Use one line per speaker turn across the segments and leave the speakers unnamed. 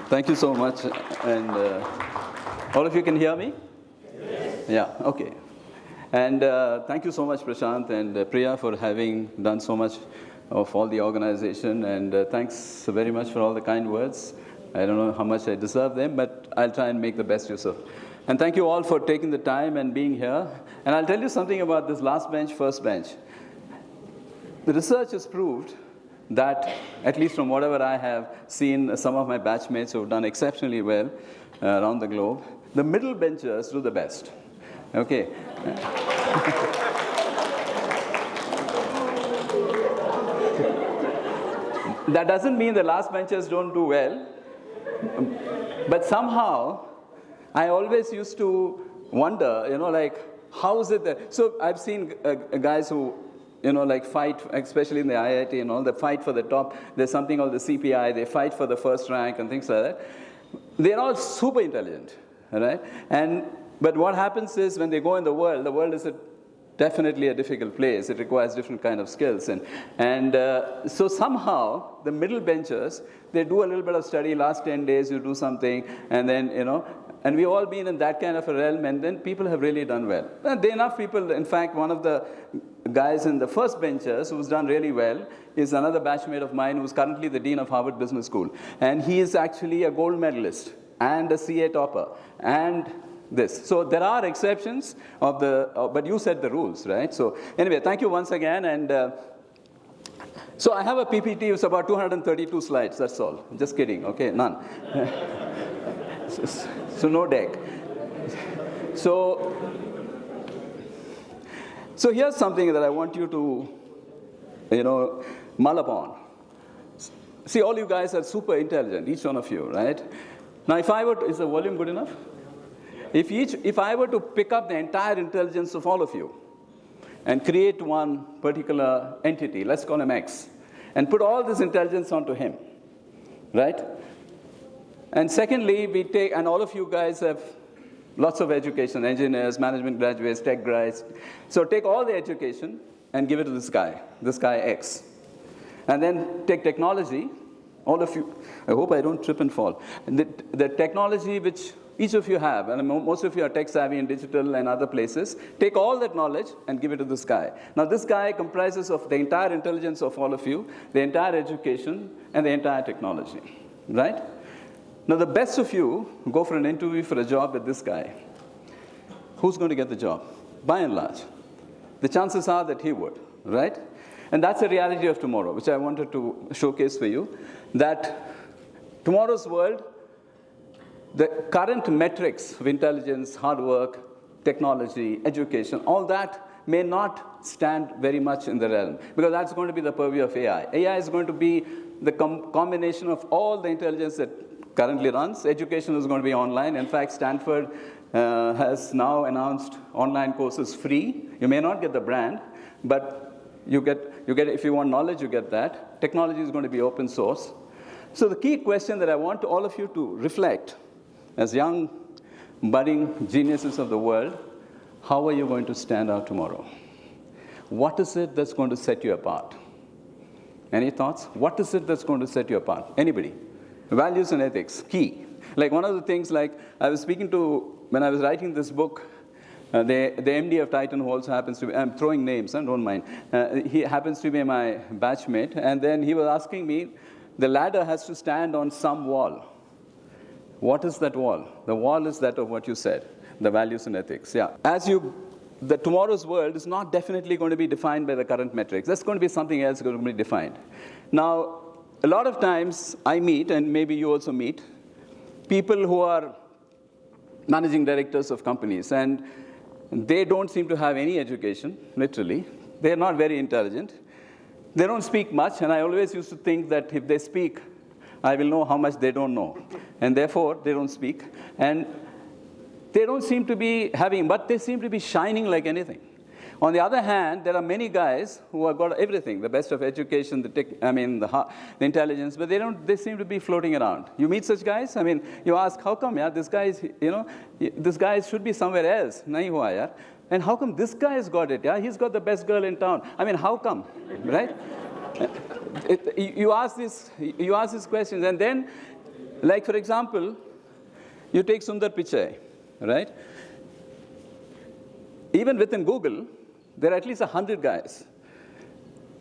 Thank you so much. And all of you can hear me?
Yes.
Yeah, okay. And thank you so much, Prashant and Priya, for having done so much of all the organization. And thanks very much for all the kind words. I don't know how much I deserve them, but I'll try and make the best use of. And thank you all for taking the time and being here. And I'll tell you something about this last bench, first bench. The research has proved that, at least from whatever I have seen, some of my batchmates who have done exceptionally well around the globe, the middle benchers do the best. Okay. That doesn't mean the last benchers don't do well, but somehow I always used to wonder, like, how is it that, so I've seen guys who, like fight, especially in the IIT and all, they fight for the top. There's something called the CPI. They fight for the first rank and things like that. They're all super intelligent, right? But what happens is when they go in the world is definitely a difficult place. It requires different kind of skills. So somehow, the middle benchers, they do a little bit of study. Last 10 days, you do something, and then, and we've all been in that kind of a realm, and then people have really done well. And there are enough people, in fact, one of the guys in the first benchers who's done really well is another batchmate of mine who's currently the dean of Harvard Business School. And he is actually a gold medalist and a CA topper and this. So there are exceptions of but you set the rules, right? So anyway, thank you once again. And so I have a PPT. It's about 232 slides, that's all. Just kidding, okay, none. So no deck. So here's something that I want you to, mull upon. See, all you guys are super intelligent, each one of you, right? Now, if I were to, is the volume good enough? If I were to pick up the entire intelligence of all of you and create one particular entity, let's call him X, and put all this intelligence onto him, right? And secondly, and all of you guys have lots of education, engineers, management graduates, tech guys. So take all the education and give it to this guy X. And then take technology, all of you, I hope I don't trip and fall. And the technology which each of you have, and most of you are tech savvy in digital and other places, take all that knowledge and give it to this guy. Now this guy comprises of the entire intelligence of all of you, the entire education, and the entire technology, right? Now the best of you go for an interview for a job with this guy. Who's going to get the job? By and large. The chances are that he would, right? And that's the reality of tomorrow, which I wanted to showcase for you, that tomorrow's world, the current metrics of intelligence, hard work, technology, education, all that may not stand very much in the realm, because that's going to be the purview of AI. AI is going to be the combination of all the intelligence that currently runs. Education is going to be online. In fact, Stanford has now announced online courses free. You may not get the brand, but you get if you want knowledge, you get that. Technology is going to be open source. So the key question that I want all of you to reflect as young, budding geniuses of the world, how are you going to stand out tomorrow? What is it that's going to set you apart? Any thoughts? What is it that's going to set you apart? Anybody? Values and ethics, key. Like one of the things, like I was speaking to, when I was writing this book, the MD of Titan, who also happens to be, I'm throwing names, don't mind. He happens to be my batchmate, and then he was asking me, the ladder has to stand on some wall. What is that wall? The wall is that of what you said, the values and ethics. Yeah. The tomorrow's world is not definitely going to be defined by the current metrics. That's going to be something else going to be defined. Now, a lot of times I meet, and maybe you also meet, people who are managing directors of companies, and they don't seem to have any education, literally. They're not very intelligent. They don't speak much, and I always used to think that if they speak, I will know how much they don't know. And therefore, they don't speak. And they don't seem to be but they seem to be shining like anything. On the other hand, there are many guys who have got everything, the best of education, the intelligence, but they seem to be floating around. You meet such guys? You ask, how come, this guy is, this guy should be somewhere else. Nahi hua, yaar. And how come this guy has got it? Yeah, he's got the best girl in town. How come, right? You ask these questions, and then Like, for example, you take Sundar Pichai, right? Even within Google, there are at least 100 guys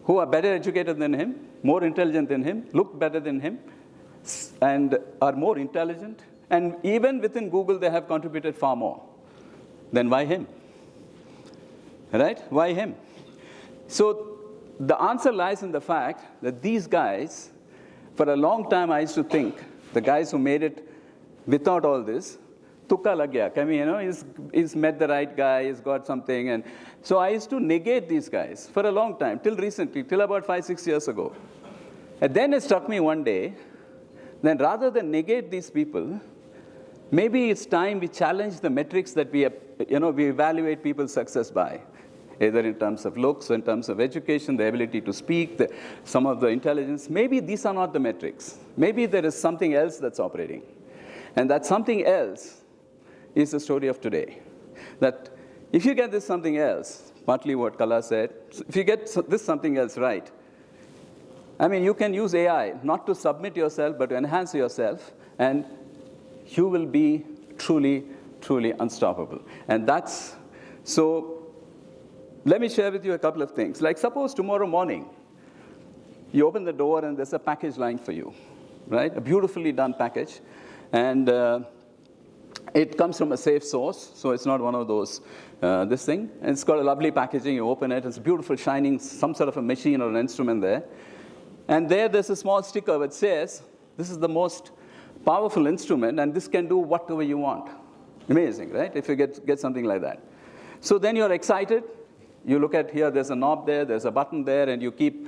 who are better educated than him, more intelligent than him, look better than him, and are more intelligent. And even within Google, they have contributed far more. Then why him? Right? Why him? So the answer lies in the fact that these guys, for a long time, I used to think the guys who made it without all this, tukka lag gaya. I mean, he's met the right guy, he's got something. And so I used to negate these guys for a long time, till recently, till about 5-6 years ago. And then it struck me one day, then rather than negate these people, maybe it's time we challenge the metrics that we evaluate people's success by, either in terms of looks, in terms of education, the ability to speak, some of the intelligence. Maybe these are not the metrics. Maybe there is something else that's operating. And that something else is the story of today. That if you get this something else, partly what Kala said, if you get this something else right, I mean, you can use AI not to submit yourself, but to enhance yourself, and you will be truly, truly unstoppable. And so let me share with you a couple of things. Like, suppose tomorrow morning, you open the door and there's a package lying for you, right? A beautifully done package. And it comes from a safe source, so it's not one of those, this thing. And it's got a lovely packaging. You open it, it's a beautiful, shining, some sort of a machine or an instrument there. And there's a small sticker which says, this is the most powerful instrument, and this can do whatever you want. Amazing, right? If you get something like that. So then you're excited. You look at here, there's a knob there, there's a button there, and you keep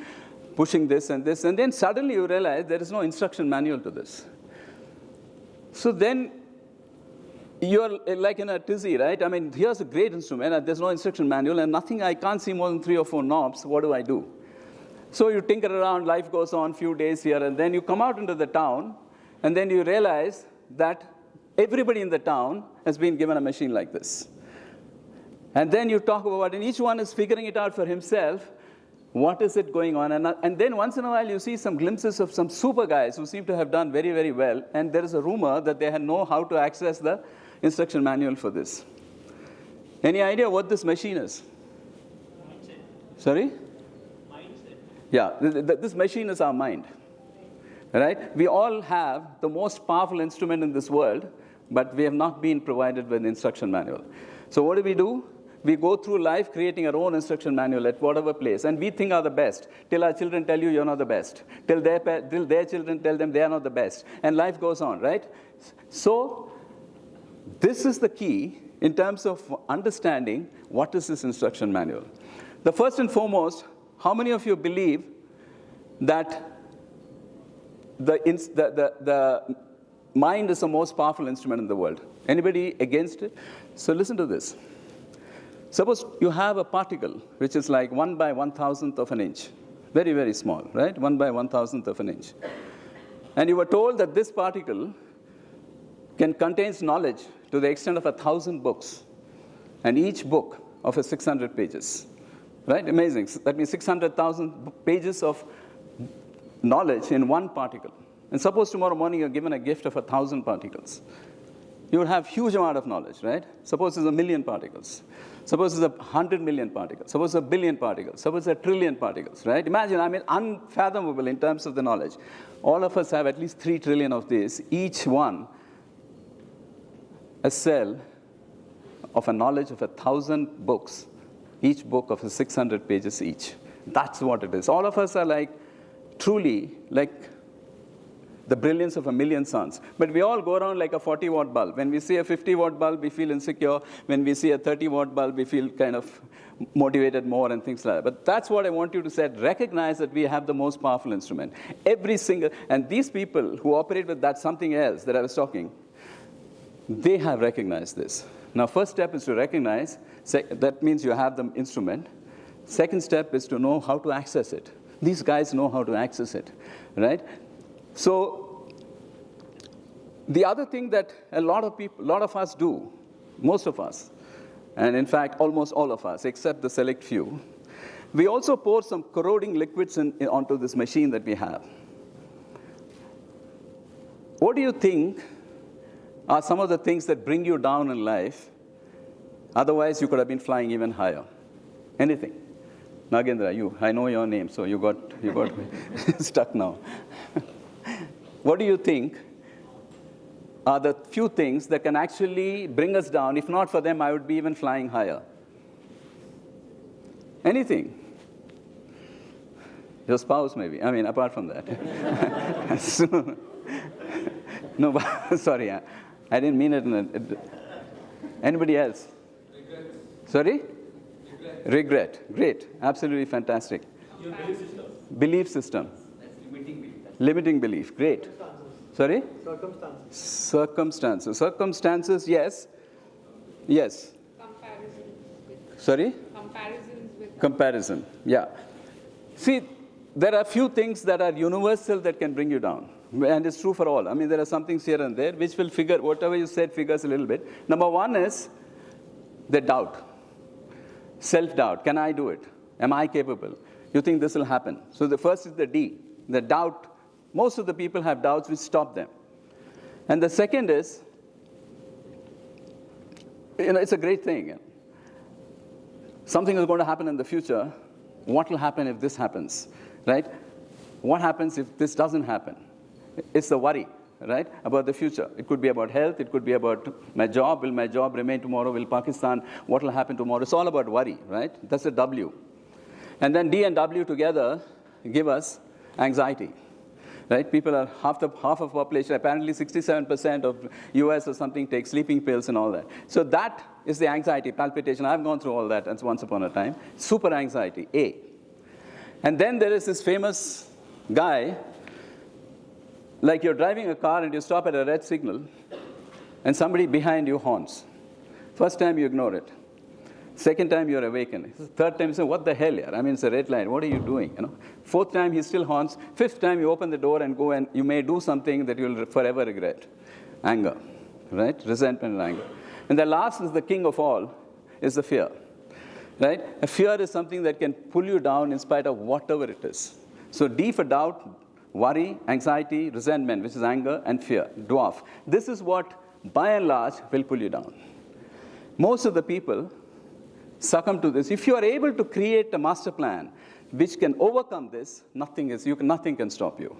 pushing this, and then suddenly you realize there is no instruction manual to this. So then you're like in a tizzy, right? I mean, here's a great instrument, and there's no instruction manual, and I can't see more than 3 or 4 knobs. What do I do? So you tinker around, life goes on, few days here, and then you come out into the town, and then you realize that everybody in the town has been given a machine like this. And then you talk about it, and each one is figuring it out for himself. What is it going on? And then once in a while, you see some glimpses of some super guys who seem to have done very, very well. And there is a rumor that they know how to access the instruction manual for this. Any idea what this machine is? Mindset. Sorry? Mindset. Yeah, this machine is our mind. Right? We all have the most powerful instrument in this world, but we have not been provided with an instruction manual. So what do? We go through life creating our own instruction manual at whatever place, and we think are the best, till our children tell you you're not the best, till their children tell them they are not the best, and life goes on, right? So this is the key in terms of understanding what is this instruction manual. The first and foremost, how many of you believe that the mind is the most powerful instrument in the world? Anybody against it? So listen to this. Suppose you have a particle which is like 1 by 1,000th of an inch. Very, very small, right? 1 by 1,000th of an inch. And you were told that this particle contains knowledge to the extent of 1,000 books. And each book of 600 pages. Right? Amazing. That means 600,000 pages of knowledge in one particle. And suppose tomorrow morning you're given a gift of 1,000 particles. You would have huge amount of knowledge, right? Suppose there's 1 million particles. Suppose there's 100 million particles. Suppose 1 billion particles. Suppose 1 trillion particles, right? Imagine, unfathomable in terms of the knowledge. All of us have at least 3 trillion of these, each one a cell of a knowledge of 1,000 books, each book of 600 pages each. That's what it is. All of us are like, truly, like the brilliance of 1 million suns. But we all go around like a 40-watt bulb. When we see a 50-watt bulb, we feel insecure. When we see a 30-watt bulb, we feel kind of motivated more and things like that. But that's what I want you to say. Recognize that we have the most powerful instrument. And these people who operate with that something else that I was talking, they have recognized this. Now, first step is to recognize, that means you have the instrument. Second step is to know how to access it. These guys know how to access it, right? So the other thing that a lot of us do, most of us, and in fact almost all of us, except the select few, we also pour some corroding liquids onto this machine that we have. What do you think are some of the things that bring you down in life? Otherwise, you could have been flying even higher. Anything. Nagendra, I know your name, so you got stuck now. What do you think are the few things that can actually bring us down? If not for them, I would be even flying higher. Anything. Your spouse, maybe. I mean, apart from that. So, no, sorry, I didn't mean it. Anybody else?
Regret.
Sorry? Regret. Great. Absolutely fantastic.
Your belief system.
Belief system.
That's limiting belief.
Limiting belief. Great. Sorry?
Circumstances.
Circumstances, yes. Yes.
Comparison with.
Sorry?
Comparisons with.
Comparison. Yeah. See, there are few things that are universal that can bring you down. And it's true for all. I mean, there are some things here and there which will figure, whatever you said figures a little bit. Number one is the doubt. Self-doubt. Can I do it? Am I capable? You think this will happen? So the first is the D, the doubt. Most of the people have doubts which stop them. And the second is, it's a great thing. Something is going to happen in the future. What will happen if this happens? Right? What happens if this doesn't happen? It's the worry, right, about the future. It could be about health. It could be about my job. Will my job remain tomorrow? Will Pakistan? What will happen tomorrow? It's all about worry, right? That's a W. And then D and W together give us anxiety, right? People are half of population. Apparently 67% of US or something take sleeping pills and all that. So that is the anxiety, palpitation. I've gone through all that once upon a time. Super anxiety, A. And then there is this famous guy, like you're driving a car and you stop at a red signal and somebody behind you honks. First time you ignore it. Second time you're awakened. Third time you say, what the hell, yaar? I mean, it's a red light. What are you doing? Fourth time he still honks. Fifth time you open the door and go and you may do something that you'll forever regret. Anger, right? Resentment and anger. And the last is the king of all, is the fear. Right? A fear is something that can pull you down in spite of whatever it is. So D for doubt, worry, anxiety, resentment, which is anger, and fear, dwarf. This is what, by and large, will pull you down. Most of the people succumb to this. If you are able to create a master plan which can overcome this, nothing can stop you.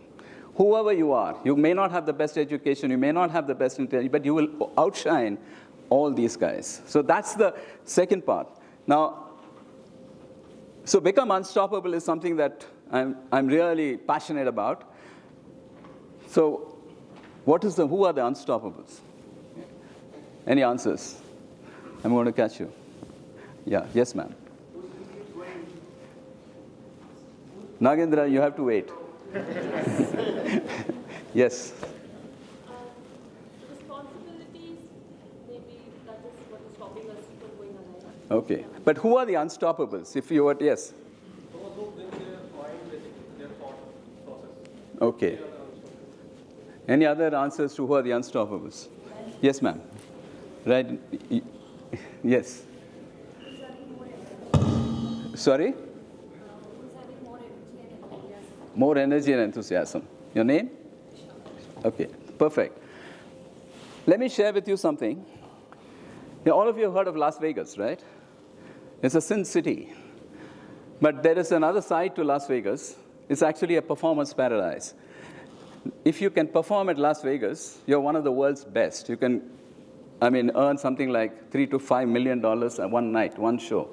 Whoever you are, you may not have the best education, you may not have the best intelligence, but you will outshine all these guys. So that's the second part. Now, so become unstoppable is something that I'm really passionate about. So who are the unstoppables? Any answers? I'm going to catch you. Yeah, yes, ma'am. Nagendra, you have to wait. Yes.
Responsibilities, maybe that is what is stopping us from going ahead.
Okay. But who are the unstoppables? If you were, yes.
Those who bring their mind, basically, their thought process.
Okay. Any other answers to who are the unstoppables? Yes, ma'am. Right. Yes. Sorry? More energy and enthusiasm. Your name? Okay, perfect. Let me share with you something. All of you have heard of Las Vegas, right? It's a sin city. But there is another side to Las Vegas. It's actually a performance paradise. If you can perform at Las Vegas, you're one of the world's best. You can, earn something like $3 to $5 million one night, one show.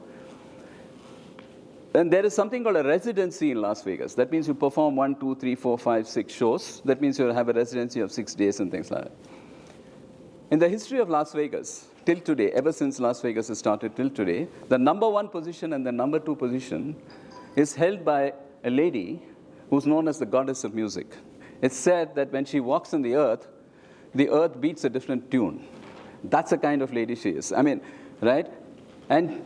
And there is something called a residency in Las Vegas. That means you perform 1, 2, 3, 4, 5, 6 shows. That means you'll have a residency of 6 days and things like that. In the history of Las Vegas, till today, ever since Las Vegas has started till today, the number 1 position and the number 2 position is held by a lady who's known as the goddess of music. It's said that when she walks on the earth beats a different tune. That's the kind of lady she is. Right? And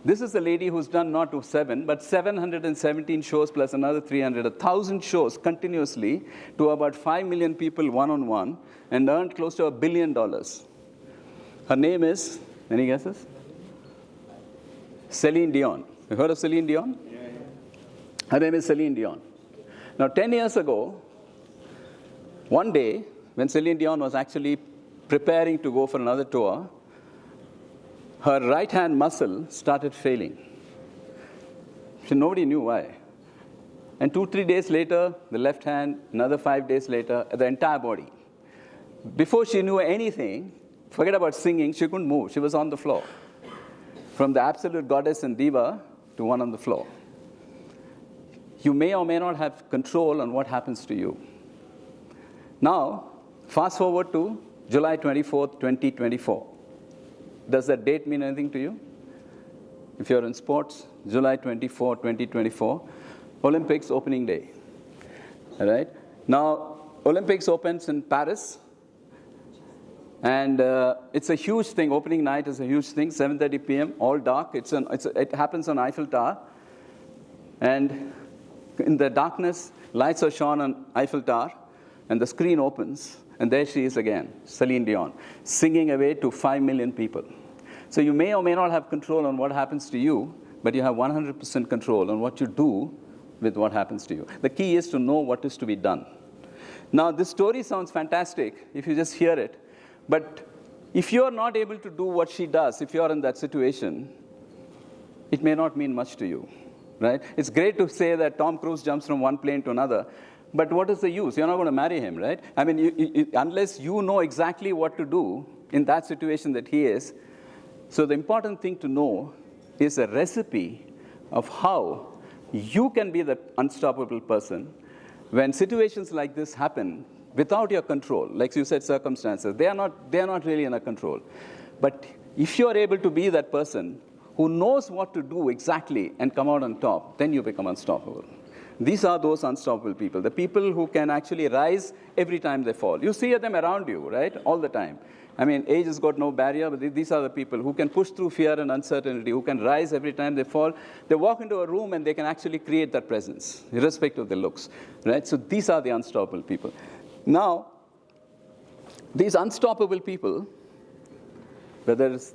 this is the lady who's done not to 7, but 717 shows plus another 300, 1,000 shows continuously to about 5 million people one-on-one and earned close to $1 billion. Her name is, any guesses? Celine Dion. You heard of Celine Dion? Yeah. Her name is Celine Dion. Now, 10 years ago, one day, when Celine Dion was actually preparing to go for another tour, her right-hand muscle started failing. So nobody knew why. And 2-3 days later, the left hand, another 5 days later, the entire body. Before she knew anything, forget about singing, she couldn't move. She was on the floor. From the absolute goddess and diva to one on the floor. You may or may not have control on what happens to you. Now, fast forward to July 24th, 2024. Does that date mean anything to you? If you're in sports, July 24, 2024, Olympics opening day. All right? Now, Olympics opens in Paris. And it's a huge thing. Opening night is a huge thing, 7:30 p.m., all dark. It happens on Eiffel Tower. And in the darkness, lights are shone on Eiffel Tower, and the screen opens, and there she is again, Celine Dion, singing away to 5 million people. So you may or may not have control on what happens to you, but you have 100% control on what you do with what happens to you. The key is to know what is to be done. Now, this story sounds fantastic if you just hear it, but if you're not able to do what she does, if you're in that situation, it may not mean much to you, right? It's great to say that Tom Cruise jumps from one plane to another, but what is the use? You're not going to marry him, right? I mean, unless you know exactly what to do in that situation that he is. So the important thing to know is a recipe of how you can be the unstoppable person when situations like this happen without your control. Like you said, circumstances, they are not really in our control. But if you're able to be that person who knows what to do exactly and come out on top, then you become unstoppable. These are those unstoppable people, the people who can actually rise every time they fall. You see them around you, right, all the time. I mean, age has got no barrier, but these are the people who can push through fear and uncertainty, who can rise every time they fall. They walk into a room and they can actually create that presence, irrespective of their looks, right? So these are the unstoppable people. Now, these unstoppable people, whether it's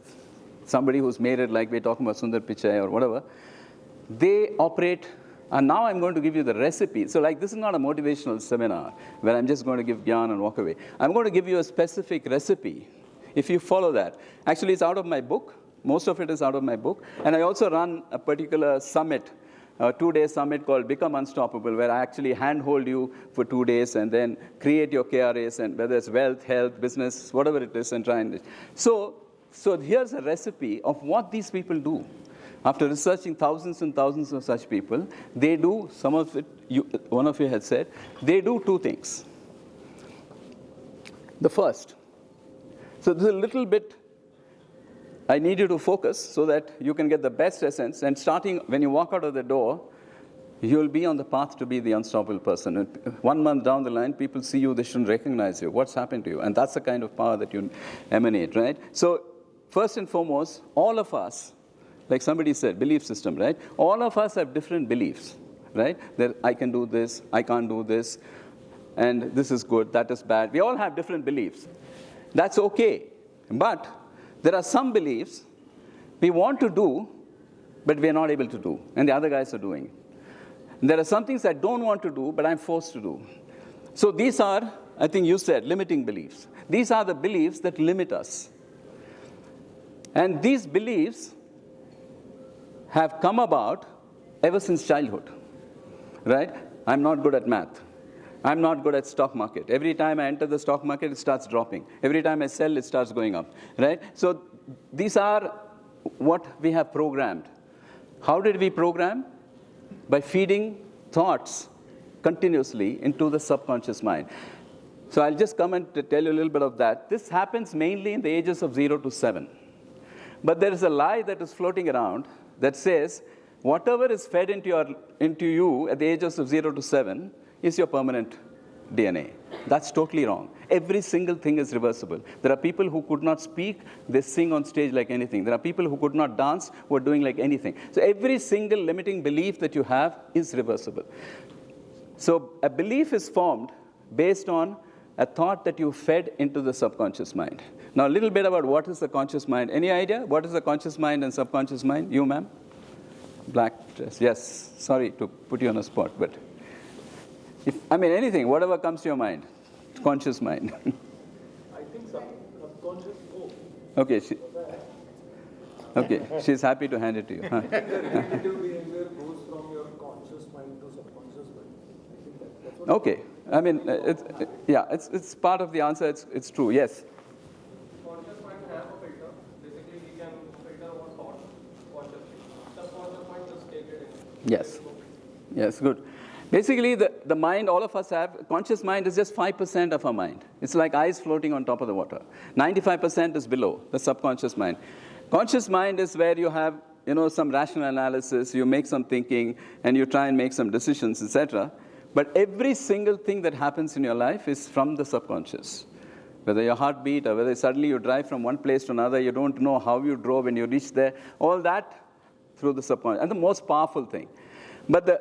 somebody who's made it like we're talking about Sundar Pichai or whatever, they operate. And now I'm going to give you the recipe. So like this is not a motivational seminar where I'm just going to give gyan and walk away. I'm going to give you a specific recipe if you follow that. Actually, it's out of my book. Most of it is out of my book. And I also run a particular summit, a 2-day summit called Become Unstoppable, where I actually handhold you for 2 days and then create your KRAs, and whether it's wealth, health, business, whatever it is, and try and... So here's a recipe of what these people do. After researching thousands and thousands of such people, they do, some of it, one of you had said, they do 2 things. The first, so this is a little bit, I need you to focus so that you can get the best essence, and starting when you walk out of the door, you'll be on the path to be the unstoppable person. And 1 month down the line, people see you, they shouldn't recognize you. What's happened to you? And that's the kind of power that you emanate, right? So first and foremost, all of us, like somebody said, belief system, right? All of us have different beliefs, right? That I can do this, I can't do this, and this is good, that is bad. We all have different beliefs. That's okay. But there are some beliefs we want to do, but we're not able to do, and the other guys are doing. And there are some things I don't want to do, but I'm forced to do. So these are, I think you said, limiting beliefs. These are the beliefs that limit us. And these beliefs have come about ever since childhood, right? I'm not good at math. I'm not good at stock market. Every time I enter the stock market, it starts dropping. Every time I sell, it starts going up, right? So these are what we have programmed. How did we program? By feeding thoughts continuously into the subconscious mind. So I'll just come and tell you a little bit of that. This happens mainly in the ages of 0 to 7. But there is a lie that is floating around that says whatever is fed into you at the ages of 0 to 7 is your permanent DNA. That's totally wrong. Every single thing is reversible. There are people who could not speak, they sing on stage like anything. There are people who could not dance, who are doing like anything. So every single limiting belief that you have is reversible. So a belief is formed based on a thought that you fed into the subconscious mind. Now, a little bit about what is the conscious mind. Any idea? What is the conscious mind and subconscious mind? You, ma'am? Black dress. Yes. Sorry to put you on a spot, but anything, whatever comes to your mind. conscious mind?
I think subconscious. Oh,
Okay, she's happy to hand it to you. Huh?
the repetitive behavior goes from your conscious mind to subconscious mind. I think that's what.
Okay, I mean, it's part of the answer. It's true. Yes.
Conscious mind have a filter. Basically, we can filter our thoughts consciously. Subconscious mind just take it in.
Yes. Yes, good. Basically, the mind all of us have, conscious mind is just 5% of our mind. It's like ice floating on top of the water. 95% is below, the subconscious mind. Conscious mind is where you have, some rational analysis, you make some thinking, and you try and make some decisions, etc. But every single thing that happens in your life is from the subconscious. Whether your heartbeat or whether suddenly you drive from one place to another, you don't know how you drove when you reached there, all that through the subconscious. And the most powerful thing. But the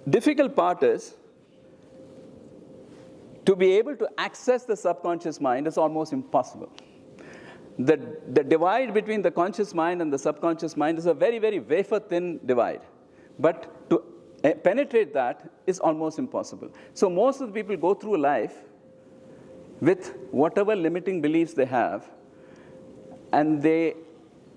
difficult part is to be able to access the subconscious mind is almost impossible. The divide between the conscious mind and the subconscious mind is a very, very wafer-thin divide. But to penetrate that is almost impossible. So most of the people go through life with whatever limiting beliefs they have, and they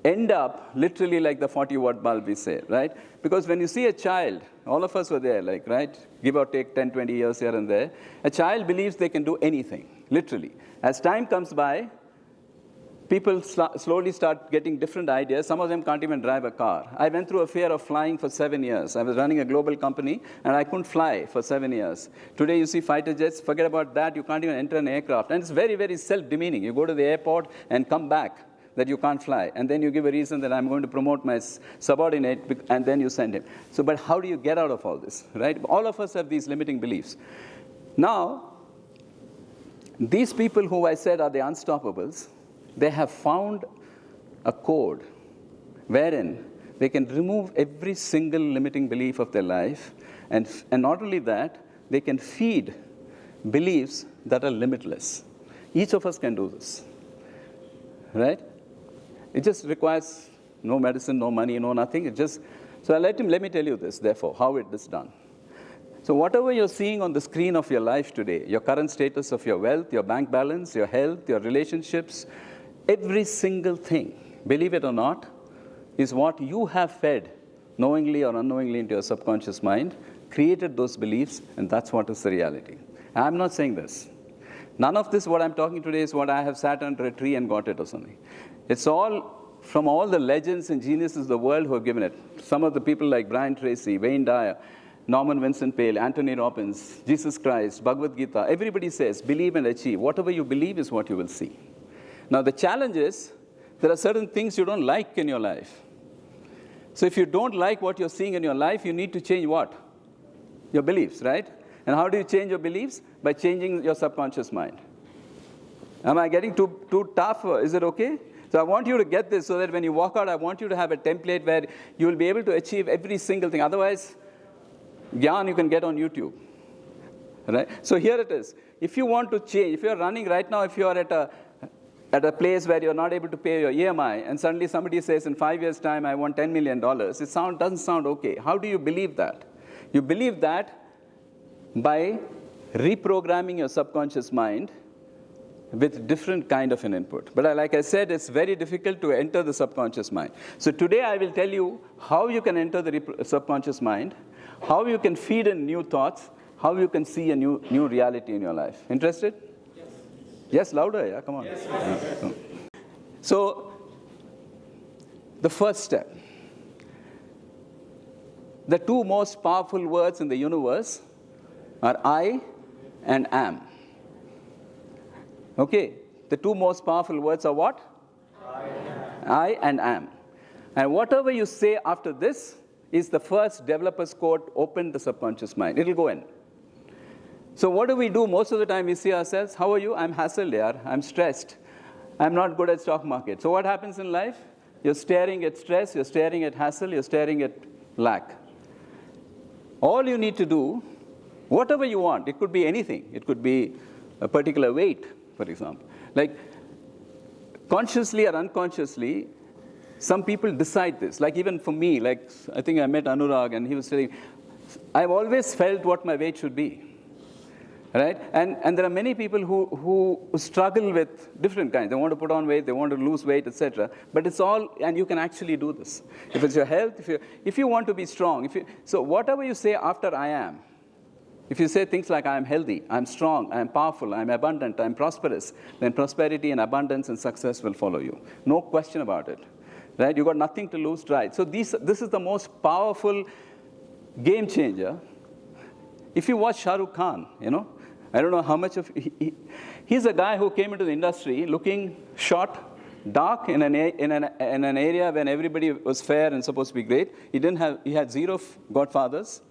end up literally like the 40-watt bulb we say, right? Because when you see a child, all of us were there, like, right? Give or take 10, 20 years here and there. A child believes they can do anything, literally. As time comes by, people slowly start getting different ideas. Some of them can't even drive a car. I went through a fear of flying for 7 years. I was running a global company, and I couldn't fly for 7 years. Today, you see fighter jets. Forget about that. You can't even enter an aircraft. And it's very, very self-demeaning. You go to the airport and come back that you can't fly. And then you give a reason that I'm going to promote my subordinate, and then you send him. So, but how do you get out of all this, right? All of us have these limiting beliefs. Now, these people who I said are the unstoppables, they have found a code wherein they can remove every single limiting belief of their life, and not only that, they can feed beliefs that are limitless. Each of us can do this, right? It just requires no medicine, no money, no nothing. So let me tell you this, therefore, how it is done. So whatever you're seeing on the screen of your life today, your current status of your wealth, your bank balance, your health, your relationships, every single thing, believe it or not, is what you have fed, knowingly or unknowingly, into your subconscious mind, created those beliefs, and that's what is the reality. I'm not saying this. None of this, what I'm talking today, is what I have sat under a tree and got it or something. It's all from all the legends and geniuses of the world who have given it. Some of the people like Brian Tracy, Wayne Dyer, Norman Vincent Peale, Anthony Robbins, Jesus Christ, Bhagavad Gita, everybody says, believe and achieve. Whatever you believe is what you will see. Now, the challenge is, there are certain things you don't like in your life. So if you don't like what you're seeing in your life, you need to change what? Your beliefs, right? And how do you change your beliefs? By changing your subconscious mind. Am I getting too tough? Is it okay? So I want you to get this so that when you walk out, I want you to have a template where you will be able to achieve every single thing. Otherwise, Gyan you can get on YouTube. Right? So here it is. If you want to change, if you're running right now, if you're at a place where you're not able to pay your EMI, and suddenly somebody says, in 5 years' time, I want $10 million, it doesn't sound okay. How do you believe that? You believe that by reprogramming your subconscious mind with different kind of an input. But like I said, it's very difficult to enter the subconscious mind. So today I will tell you how you can enter the subconscious mind, how you can feed in new thoughts, how you can see a new reality in your life. Interested? Yes. Yes, louder, yeah, come on. Yes. Yeah. So, the first step. The two most powerful words in the universe are I and am. Okay, the two most powerful words are what? I and am. And whatever you say after this is the first developer's code, open the subconscious mind. It'll go in. So what do we do most of the time? We see ourselves, how are you? I'm hassled, yaar. I'm stressed. I'm not good at stock market. So what happens in life? You're staring at stress, you're staring at hassle, you're staring at lack. All you need to do, whatever you want, it could be anything. It could be a particular weight, for example. Like, consciously or unconsciously, some people decide this. Like, even for me, like, I think I met Anurag, and he was saying, I've always felt what my weight should be. right? And there are many people who struggle with different kinds. They want to put on weight, they want to lose weight, etc. But it's all, and you can actually do this. If it's your health, if you want to be strong, so whatever you say after I am, if you say things like I am healthy, I'm strong, I'm powerful, I'm abundant, I'm prosperous, then prosperity and abundance and success will follow you. No question about it, right? You got nothing to lose, right? So this is the most powerful game changer. If you watch Shah Rukh Khan, I don't know how much of he's a guy who came into the industry looking short, dark in an area when everybody was fair and supposed to be great. He had zero godfathers.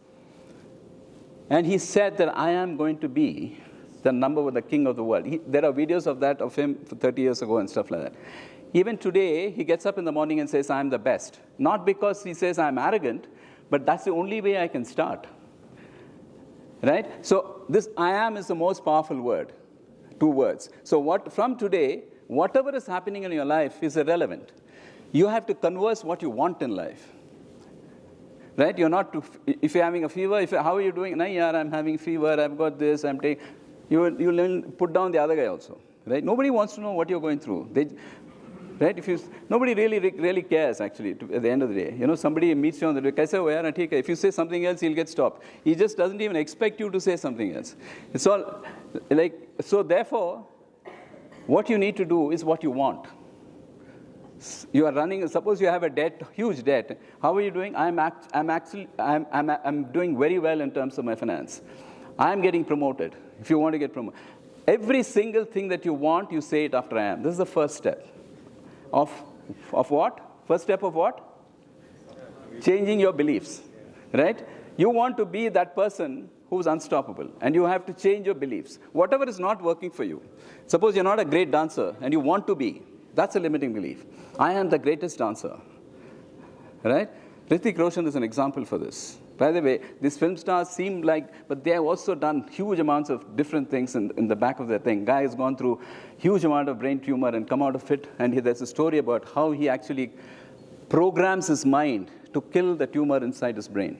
And he said that I am going to be the king of the world. There are videos of him 30 years ago and stuff like that. Even today, he gets up in the morning and says, I'm the best. Not because he says I'm arrogant, but that's the only way I can start. Right? So this I am is the most powerful word. 2 words. So from today, whatever is happening in your life is irrelevant. You have to converse what you want in life. Right? You're not if you're having a fever, how are you doing? No, yeah, I'm having fever, I've got this, you'll put down the other guy also. Right? Nobody wants to know what you're going through. Right? Nobody really cares actually at the end of the day. Somebody meets you on the day, kaise ho yaar? Theek hai. If you say something else, he'll get stopped. He just doesn't even expect you to say something else. It's all so therefore, what you need to do is what you want. You are running, suppose you have a debt, huge debt. How are you doing? I'm doing very well in terms of my finance. I'm getting promoted. If you want to get promoted. Every single thing that you want, you say it after I am. This is the first step. Of what? First step of what? Changing your beliefs. Right? You want to be that person who's unstoppable. And you have to change your beliefs. Whatever is not working for you. Suppose you're not a great dancer and you want to be. That's a limiting belief. I am the greatest dancer. Right? Hrithik Roshan is an example for this. By the way, these film stars seem but they have also done huge amounts of different things in the back of their thing. Guy has gone through huge amount of brain tumor and come out of it. And there's a story about how he actually programs his mind to kill the tumor inside his brain.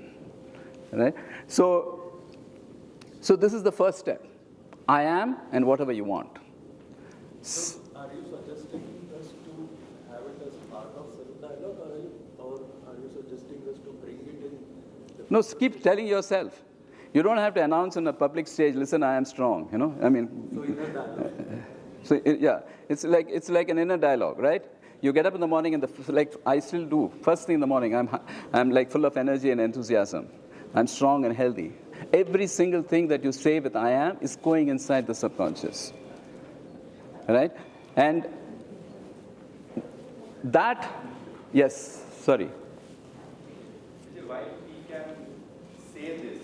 Right? So this is the first step. I am and whatever you want.
So are you suggesting us to have it as part of self-dialogue, or are you suggesting us to bring it in?
No, keep telling yourself. You don't have to announce on a public stage, listen, I am strong,
So inner dialogue.
It's like an inner dialogue, right? You get up in the morning and I still do. First thing in the morning, I'm full of energy and enthusiasm. I'm strong and healthy. Every single thing that you say with I am is going inside the subconscious. Right? And that, yes, sorry.
While we can say this,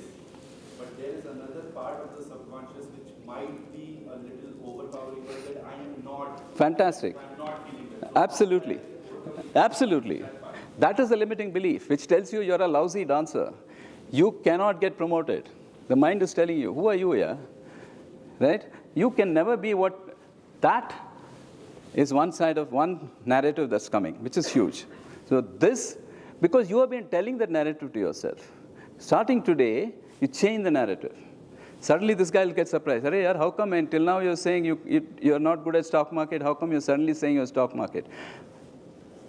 but there is another part of the subconscious which might be a little overpowering, but that I am not.
Fantastic.
I'm not feeling that.
Absolutely. Absolutely. That is a limiting belief, which tells you you're a lousy dancer. You cannot get promoted. The mind is telling you, who are you here? Right? You can never be what. That is one side of one narrative that's coming, which is huge. So because you have been telling that narrative to yourself. Starting today, you change the narrative. Suddenly this guy will get surprised. Arey yaar, how come until now you're saying you're not good at stock market? How come you're suddenly saying you're stock market?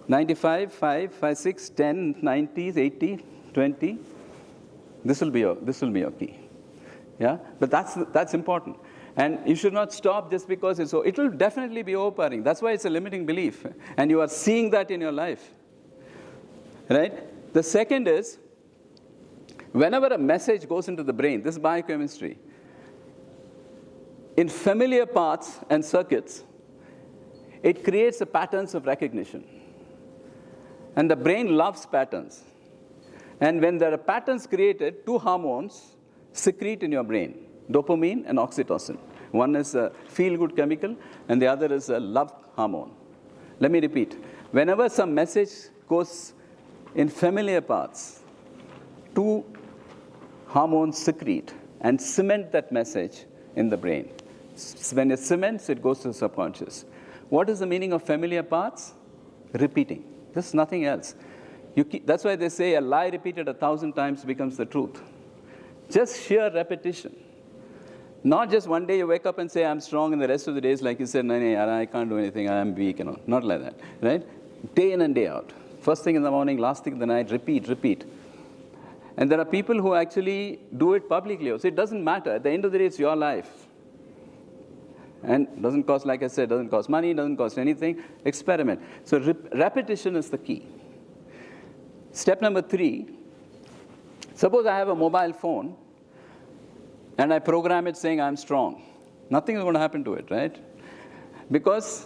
95, 5, 5, 6, 10, 90s, 80, 20. This will be your key. Yeah? But that's important. And you should not stop just because it will definitely be overpowering. That's why it's a limiting belief. And you are seeing that in your life. Right? The second is, whenever a message goes into the brain, this is biochemistry, in familiar paths and circuits, it creates a patterns of recognition. And the brain loves patterns. And when there are patterns created, 2 hormones secrete in your brain. Dopamine and oxytocin. One is a feel-good chemical, and the other is a love hormone. Let me repeat. Whenever some message goes in familiar paths, 2 hormones secrete and cement that message in the brain. When it cements, it goes to the subconscious. What is the meaning of familiar paths? Repeating. This is nothing else. That's why they say a lie repeated 1,000 times becomes the truth. Just sheer repetition. Not just one day you wake up and say, I'm strong, and the rest of the days, like you said, no, I can't do anything, I'm weak, Not like that, right? Day in and day out. First thing in the morning, last thing in the night, repeat. And there are people who actually do it publicly. So it doesn't matter. At the end of the day, it's your life. And it doesn't cost, like I said, doesn't cost money, doesn't cost anything. Experiment. So repetition is the key. Step number 3, suppose I have a mobile phone, and I program it saying I'm strong. Nothing is going to happen to it, right? Because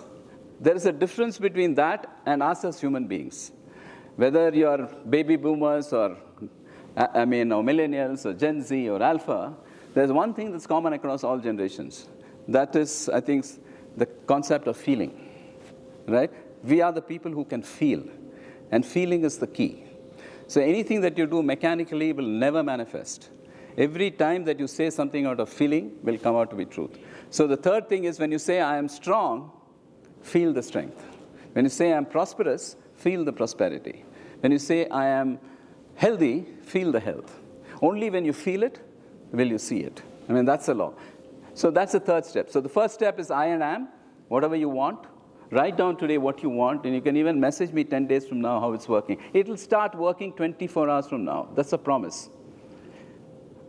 there is a difference between that and us as human beings. Whether you're baby boomers or millennials or Gen Z or Alpha, there's one thing that's common across all generations. That is, I think, the concept of feeling, right? We are the people who can feel, and feeling is the key. So anything that you do mechanically will never manifest. Every time that you say something out of feeling will come out to be truth. So the third thing is when you say, I am strong, feel the strength. When you say, I am prosperous, feel the prosperity. When you say, I am healthy, feel the health. Only when you feel it, will you see it. That's the law. So that's the third step. So the first step is I and am, whatever you want. Write down today what you want, and you can even message me 10 days from now how it's working. It will start working 24 hours from now. That's a promise.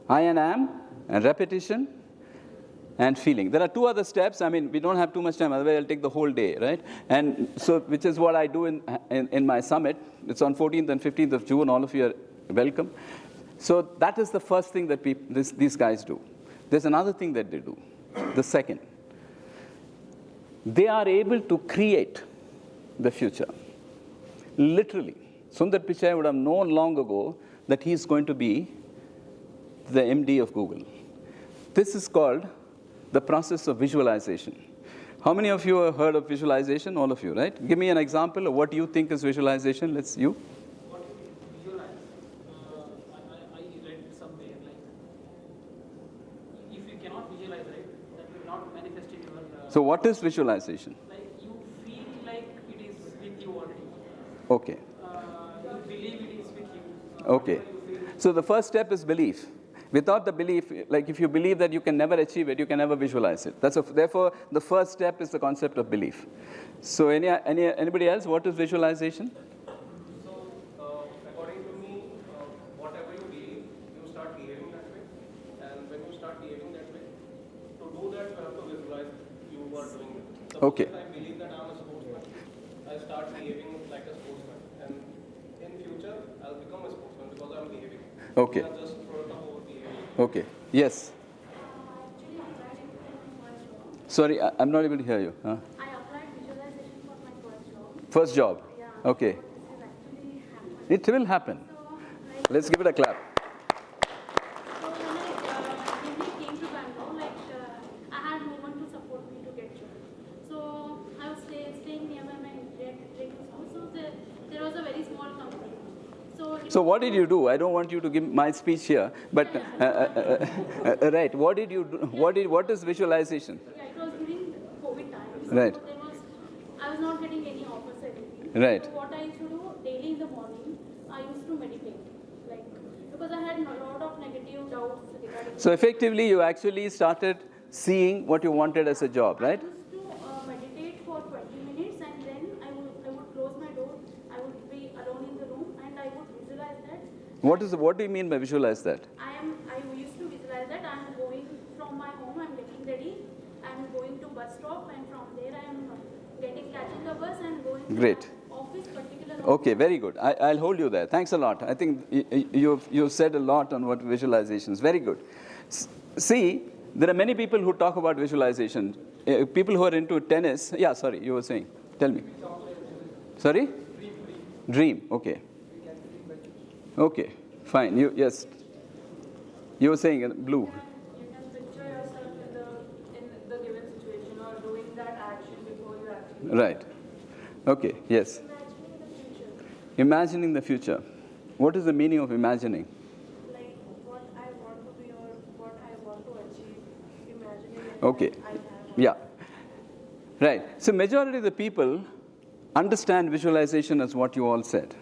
I and am, and repetition, and feeling. There are 2 other steps. We don't have too much time, otherwise I'll take the whole day, right? And so, which is what I do in my summit. It's on 14th and 15th of June. All of you are welcome. So that is the first thing that these guys do. There's another thing that they do. The second. They are able to create the future. Literally. Sundar Pichai would have known long ago that he's going to be the MD of Google. This is called the process of visualization. How many of you have heard of visualization? All of you, right? Give me an example of what you think is visualization. You.
What you visualize? I read somewhere if you cannot visualize, right, that will not manifest in your.
So what is visualization?
Like you feel like it is with you already.
Okay.
You believe it is with you.
Okay. So the first step is belief. Without the belief, like if you believe that you can never achieve it, you can never visualize it. Therefore, the first step is the concept of belief. So anybody else, what is visualization?
So, according to me, whatever you believe, you start behaving that way. And when you start behaving that way, to do that, you have to visualize you are doing it. Suppose
Okay.
if I believe that I'm a sportsman, I start behaving like a sportsman. And in future, I'll become a sportsman because I'm behaving.
Okay.
I'm just product of our behavior.
Okay. Yes.
Actually, I applied it for my first job.
Sorry, I'm not able to hear you. Huh?
I applied visualization for my first job.
First job.
Yeah.
Okay.
So this has actually happened.
It will happen.
So, like,
Let's give it a clap.
so when I really came to Bangalore, I had no one to support me to get job. So I was staying nearby my relative's house. So there was a very small company.
So what did you do? I don't want you to give my speech here, but right. What did you do? What is visualization?
Yeah, it was during COVID times.
Right.
So I was not getting any offers or anything.
Right.
So what I used to do daily in the morning, I used to meditate, because I had a lot of negative doubts regarding.
So effectively, you actually started seeing what you wanted as a job, right?
I used to meditate for 20 minutes, and then I would close my door. I would be alone in the room, and I would visualize that.
What do you mean by visualize that?
I used to visualize that I'm going from my home. I'm getting ready. I'm going to bus stop, and from there I'm catching the bus and going
Great.
to my office, particular.
Okay, very good. I'll hold you there. Thanks a lot. I think you've said a lot on what visualization is. Very good. See, there are many people who talk about visualization. People who are into tennis. Yeah, sorry, you were saying. Tell me. Sorry? Dream. Okay. Okay. Fine. Yes. You were saying blue.
You can picture yourself in the given situation or doing that action before you actually.
Right. Okay. Yes. Imagining the future. What is the meaning of imagining?
Like what I want to be or what I want to achieve, imagining it
Okay.
that I have.
Yeah. Right. So majority of the people understand visualization as what you all said.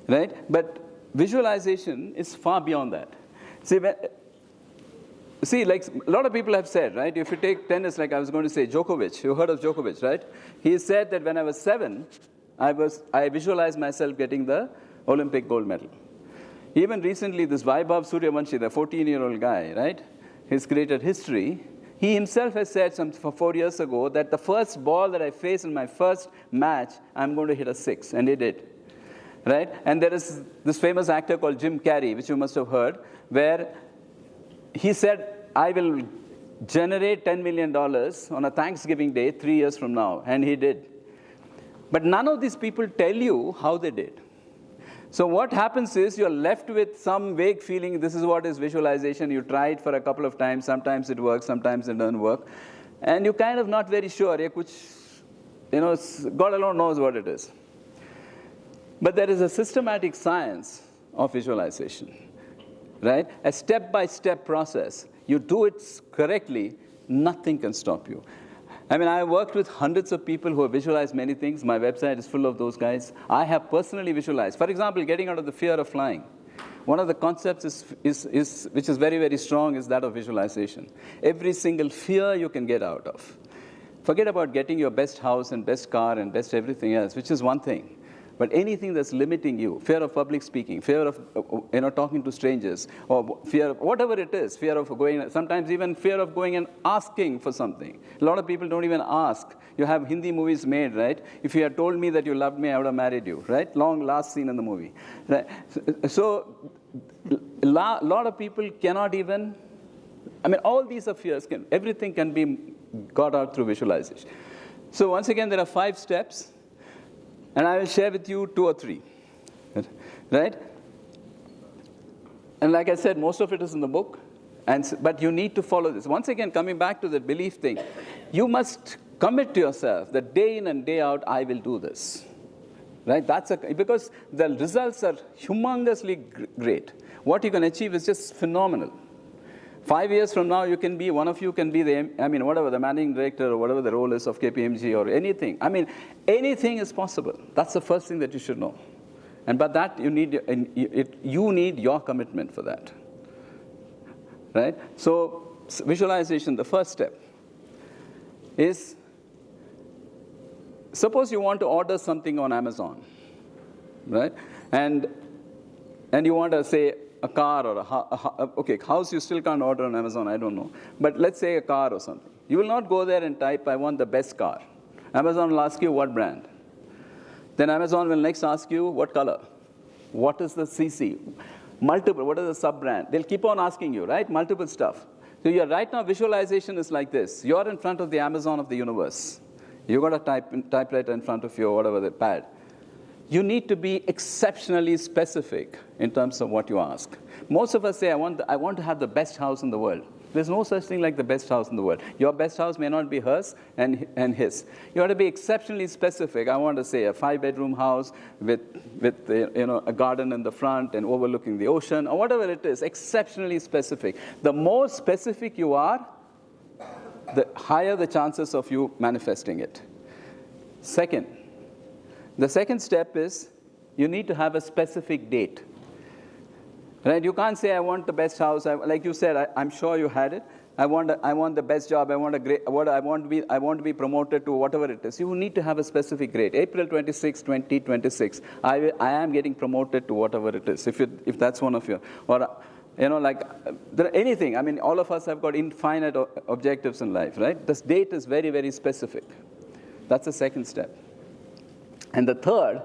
Right? But visualization is far beyond that. See, see, like a lot of people have said, right? If you take tennis, like I was going to say, Djokovic, you heard of Djokovic, right? He said that when I was 7, I visualized myself getting the Olympic gold medal. Even recently, this Vaibhav Suryavanshi, the 14-year-old guy, right? He's created history. He himself has said 4 years ago that the first ball that I face in my first match, I'm going to hit a 6, and he did, right? And there is this famous actor called Jim Carrey, which you must have heard, where he said, I will generate $10 million on a Thanksgiving Day 3 years from now, and he did. But none of these people tell you how they did. So what happens is you're left with some vague feeling, this is what is visualization. You try it for a couple of times. Sometimes it works, sometimes it doesn't work. And you're kind of not very sure. God alone knows what it is. But there is a systematic science of visualization, right? A step-by-step process. You do it correctly, nothing can stop you. I mean, I have worked with hundreds of people who have visualized many things. My website is full of those guys. I have personally visualized. For example, getting out of the fear of flying. One of the concepts which is very, very strong is that of visualization. Every single fear you can get out of. Forget about getting your best house and best car and best everything else, which is one thing. But anything that's limiting you, fear of public speaking, fear of talking to strangers, or fear of whatever it is, fear of going, sometimes even fear of going and asking for something. A lot of people don't even ask. You have Hindi movies made, right? If you had told me that you loved me, I would have married you, right? Last scene in the movie. Right? So a lot of people cannot even, all these are fears. Everything can be got out through visualization. So once again, there are 5 steps. And I will share with you 2 or 3, right? And like I said, most of it is in the book, but you need to follow this. Once again, coming back to the belief thing, you must commit to yourself that day in and day out, I will do this, right? Because the results are humongously great. What you can achieve is just phenomenal. 5 years from now, one of you can be the managing director or whatever the role is of Kpmg or anything. Anything is possible. That's the first thing that you should know. But that you need your commitment for that, right? So visualization, the first step is, suppose you want to order something on Amazon, right? And you want to say, a car or house you still can't order on Amazon, I don't know. But let's say a car or something. You will not go there and type, I want the best car. Amazon will ask you what brand. Then Amazon will next ask you what color. What is the CC? Multiple, what is the sub-brand? They'll keep on asking you, right? Multiple stuff. So right now, visualization is like this. You're in front of the Amazon of the universe. You've got a typewriter in front of you or whatever, the pad. You need to be exceptionally specific in terms of what you ask. Most of us say, I want to have the best house in the world. There's no such thing like the best house in the world. Your best house may not be hers and his. You have to be exceptionally specific. I want to say a 5-bedroom house with a garden in the front and overlooking the ocean, or whatever it is, exceptionally specific. The more specific you are, the higher the chances of you manifesting it. The second step is you need to have a specific date. Right? You can't say, I want the best house. Like you said, I'm sure you had it. I want the best job. I want to be promoted to whatever it is. You need to have a specific date. April 26, 2026. I am getting promoted to whatever it is. If that's one of your, or anything. All of us have got infinite objectives in life, right? This date is very, very specific. That's the second step. And the third,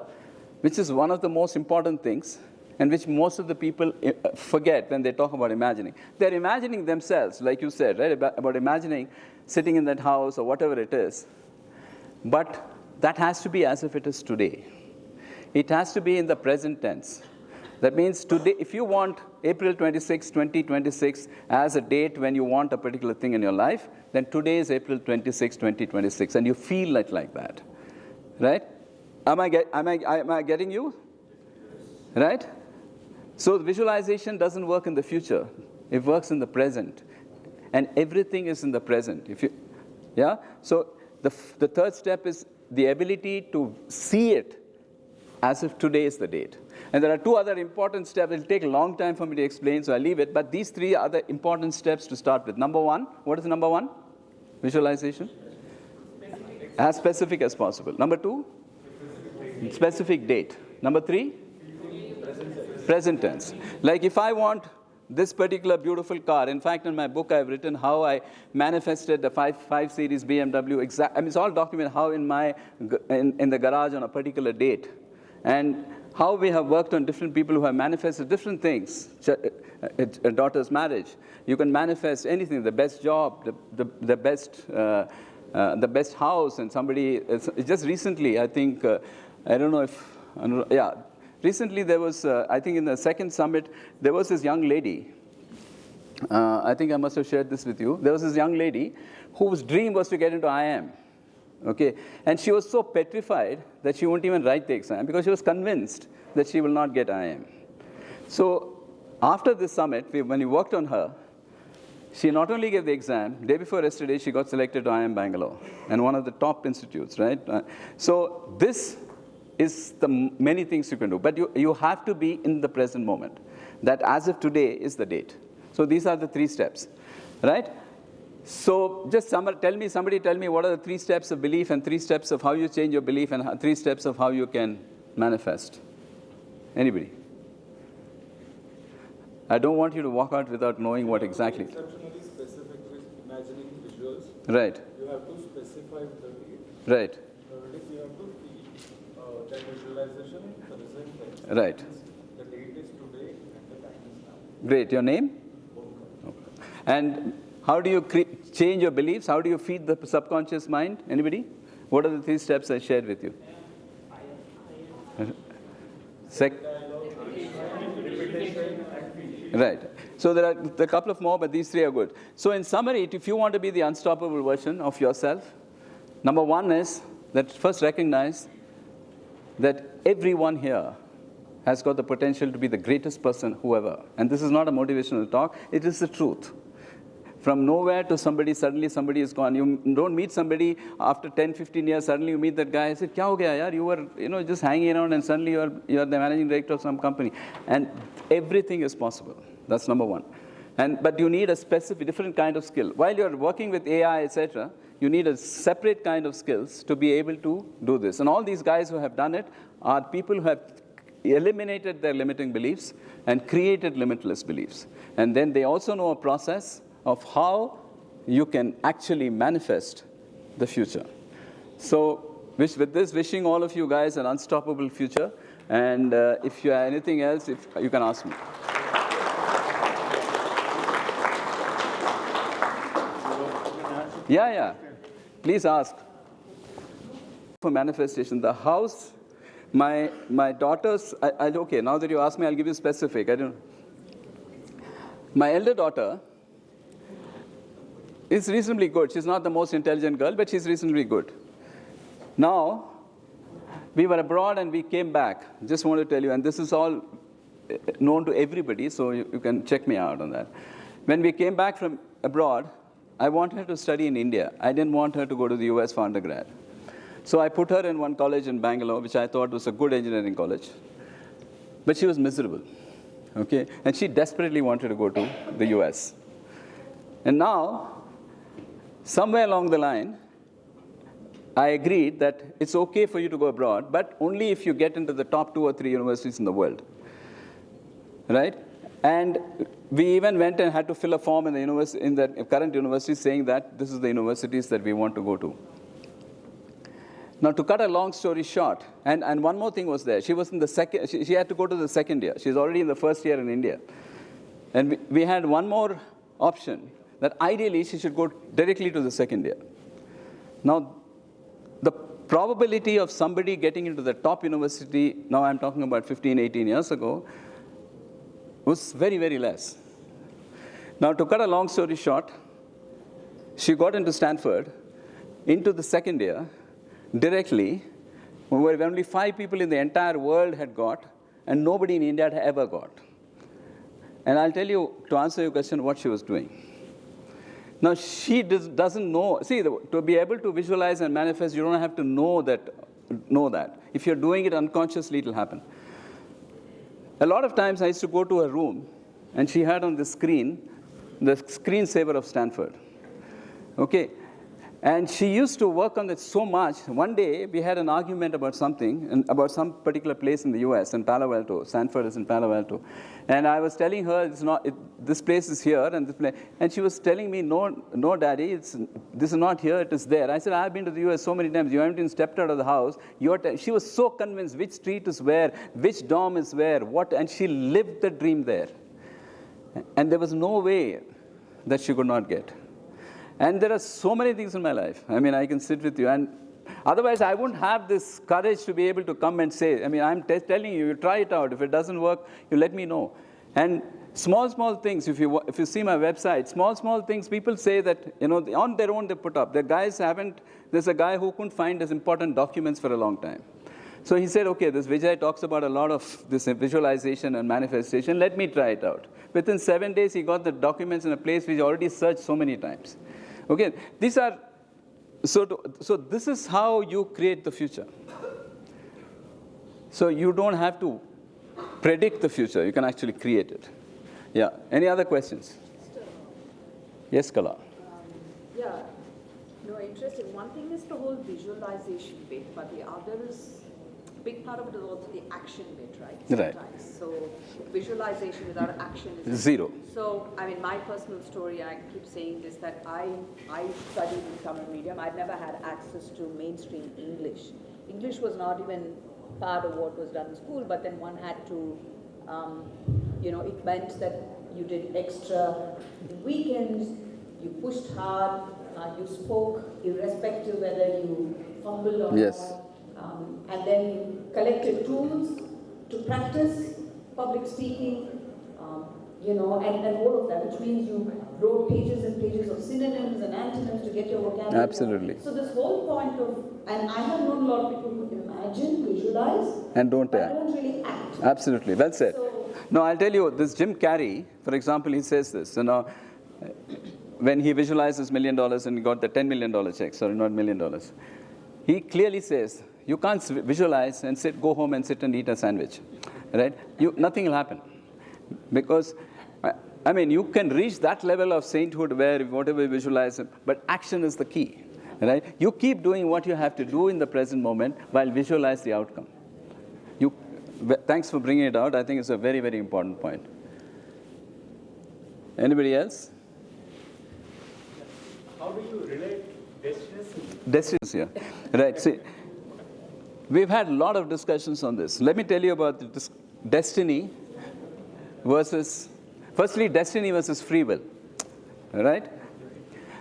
which is one of the most important things, and which most of the people forget when they talk about imagining. They're imagining themselves, like you said, right? About imagining sitting in that house or whatever it is. But that has to be as if it is today. It has to be in the present tense. That means today, if you want April 26, 2026 as a date when you want a particular thing in your life, then today is April 26, 2026, and you feel it like that, right? Am I getting you? Right? So visualization doesn't work in the future. It works in the present. And everything is in the present. So the third step is the ability to see it as if today is the date. And there are two other important steps. It'll take a long time for me to explain, so I'll leave it. But these three are the important steps to start with. Number one, what is number one? Visualization. As specific as possible. Number two, specific date. Number three, present tense. Like if I want this particular beautiful car, in fact, in my book, I've written how I manifested the 5 Series BMW. It's all documented how in the garage on a particular date. And how we have worked on different people who have manifested different things. A daughter's marriage. You can manifest anything, the best job, the best house, and somebody, just recently, I think, I don't know if, yeah, recently there was, I think in the second summit, there was this young lady, I think I must have shared this with you. There was this young lady whose dream was to get into IIM. Okay, and she was so petrified that she won't even write the exam because she was convinced that she will not get IIM. So after this summit, when we worked on her, she not only gave the exam, day before yesterday, she got selected to IIM Bangalore, and one of the top institutes, right? So this is the many things you can do, but you have to be in the present moment. That as if today is the date. So these are the 3 steps, right? So just somebody tell me what are the 3 steps of belief and 3 steps of how you change your belief and 3 steps of how you can manifest. Anybody? I don't want you to walk out without knowing what exactly.
Exceptionally specific with imagining visuals.
Right.
You have to specify the date.
Right.
If you have to feel that visualization in present tense.
Right.
The date is today and the time is now.
Great. Your name? And how do you change your beliefs? How do you feed the subconscious mind? Anybody? What are the 3 steps I shared with you? Right. So there are a couple of more, but these 3 are good. So in summary, if you want to be the unstoppable version of yourself, number 1 is that first recognize that everyone here has got the potential to be the greatest person, whoever. And this is not a motivational talk. It is the truth. From nowhere to suddenly somebody is gone. You don't meet somebody after 10, 15 years, suddenly you meet that guy. I said, kya ho gaya yaar? You were, just hanging around and suddenly you are the managing director of some company. And everything is possible. That's number 1. But you need a specific, different kind of skill. While you're working with AI, etc., you need a separate kind of skills to be able to do this. And all these guys who have done it are people who have eliminated their limiting beliefs and created limitless beliefs. And then they also know a process of how you can actually manifest the future. So with this, wishing all of you guys an unstoppable future. And if you have anything else, you can ask me. Yeah. Please ask. For manifestation, the house, my daughters, okay, now that you ask me, I'll give you specific. My elder daughter is reasonably good. She's not the most intelligent girl, but she's reasonably good. Now, we were abroad and we came back. Just want to tell you, and this is all known to everybody, so you can check me out on that. When we came back from abroad, I wanted her to study in India. I didn't want her to go to the US for undergrad. So I put her in one college in Bangalore, which I thought was a good engineering college. But she was miserable, okay? And she desperately wanted to go to the US. And now, somewhere along the line, I agreed that it's okay for you to go abroad, but only if you get into the top 2 or 3 universities in the world, right? And we even went and had to fill a form in the current university saying that this is the universities that we want to go to. Now, to cut a long story short, and one more thing was there. She was in the second. She had to go to the second year. She's already in the first year in India, and we had one more option that ideally she should go directly to the second year. Now, the probability of somebody getting into the top university, now I'm talking about 15, 18 years ago, was very, very less. Now, to cut a long story short, she got into Stanford, into the second year, directly, where only 5 people in the entire world had got, and nobody in India had ever got. And I'll tell you, to answer your question, what she was doing. Now, she doesn't know. See, to be able to visualize and manifest, you don't have to know that. If you're doing it unconsciously, it will happen. a lot of times I used to go to her room, and she had on the screensaver of Stanford. Okay? And she used to work on it so much. One day, we had an argument about something, and about some particular place in the US, in Palo Alto. Stanford is in Palo Alto. And I was telling her, this place is here, and this place. And she was telling me, no, Daddy, this is not here, it is there. I said, I've been to the US so many times. You haven't even stepped out of the house. She was so convinced which street is where, which dorm is where, what, and she lived the dream there. And there was no way that she could not get. And there are so many things in my life. I mean, I can sit with you. And otherwise, I wouldn't have this courage to be able to come and say, I mean, I'm telling you, you try it out. If it doesn't work, you let me know. And small things, if you see my website, small things, people say that, on their own they put up. There's a guy who couldn't find his important documents for a long time. So he said, okay, this Vijay talks about a lot of this visualization and manifestation. Let me try it out. Within 7 days, he got the documents in a place which he already searched so many times. Okay, so this is how you create the future. So you don't have to predict the future. You can actually create it. Yeah. Any other questions? Yes, Kala.
Yeah. No, interesting. One thing is the whole visualization bit, but the other is, a big part of it is also the action bit, right?
Right.
Sometimes. So visualization without action is
zero.
So, I mean, my personal story, I keep saying this, that I studied in Tamil medium. I'd never had access to mainstream English. English was not even part of what was done in school, but then one had to, it meant that you did extra weekends, you pushed hard, you spoke irrespective whether you fumbled or
yes.
not. And then you collected tools to practice public speaking, and all of that, which means you wrote pages and pages of synonyms and antonyms to get your vocabulary.
Absolutely.
So this whole point of, and I have known a lot of people who imagine, visualize,
and don't
really act.
Absolutely, well said.
So,
no, I'll tell you, this Jim Carrey, for example, he says this, when he visualizes $1 million and he got the $10 million check, sorry, not $1 million, he clearly says, you can't visualize and go home and sit and eat a sandwich, right? Nothing will happen. Because, I mean, you can reach that level of sainthood where whatever you visualize, but action is the key, right? You keep doing what you have to do in the present moment while visualize the outcome. Thanks for bringing it out. I think it's a very, very important point. Anybody else?
How do you relate destiny?
Destiny, yeah. Right, see, we've had a lot of discussions on this. Let me tell you about this destiny versus, firstly, destiny versus free will, all right?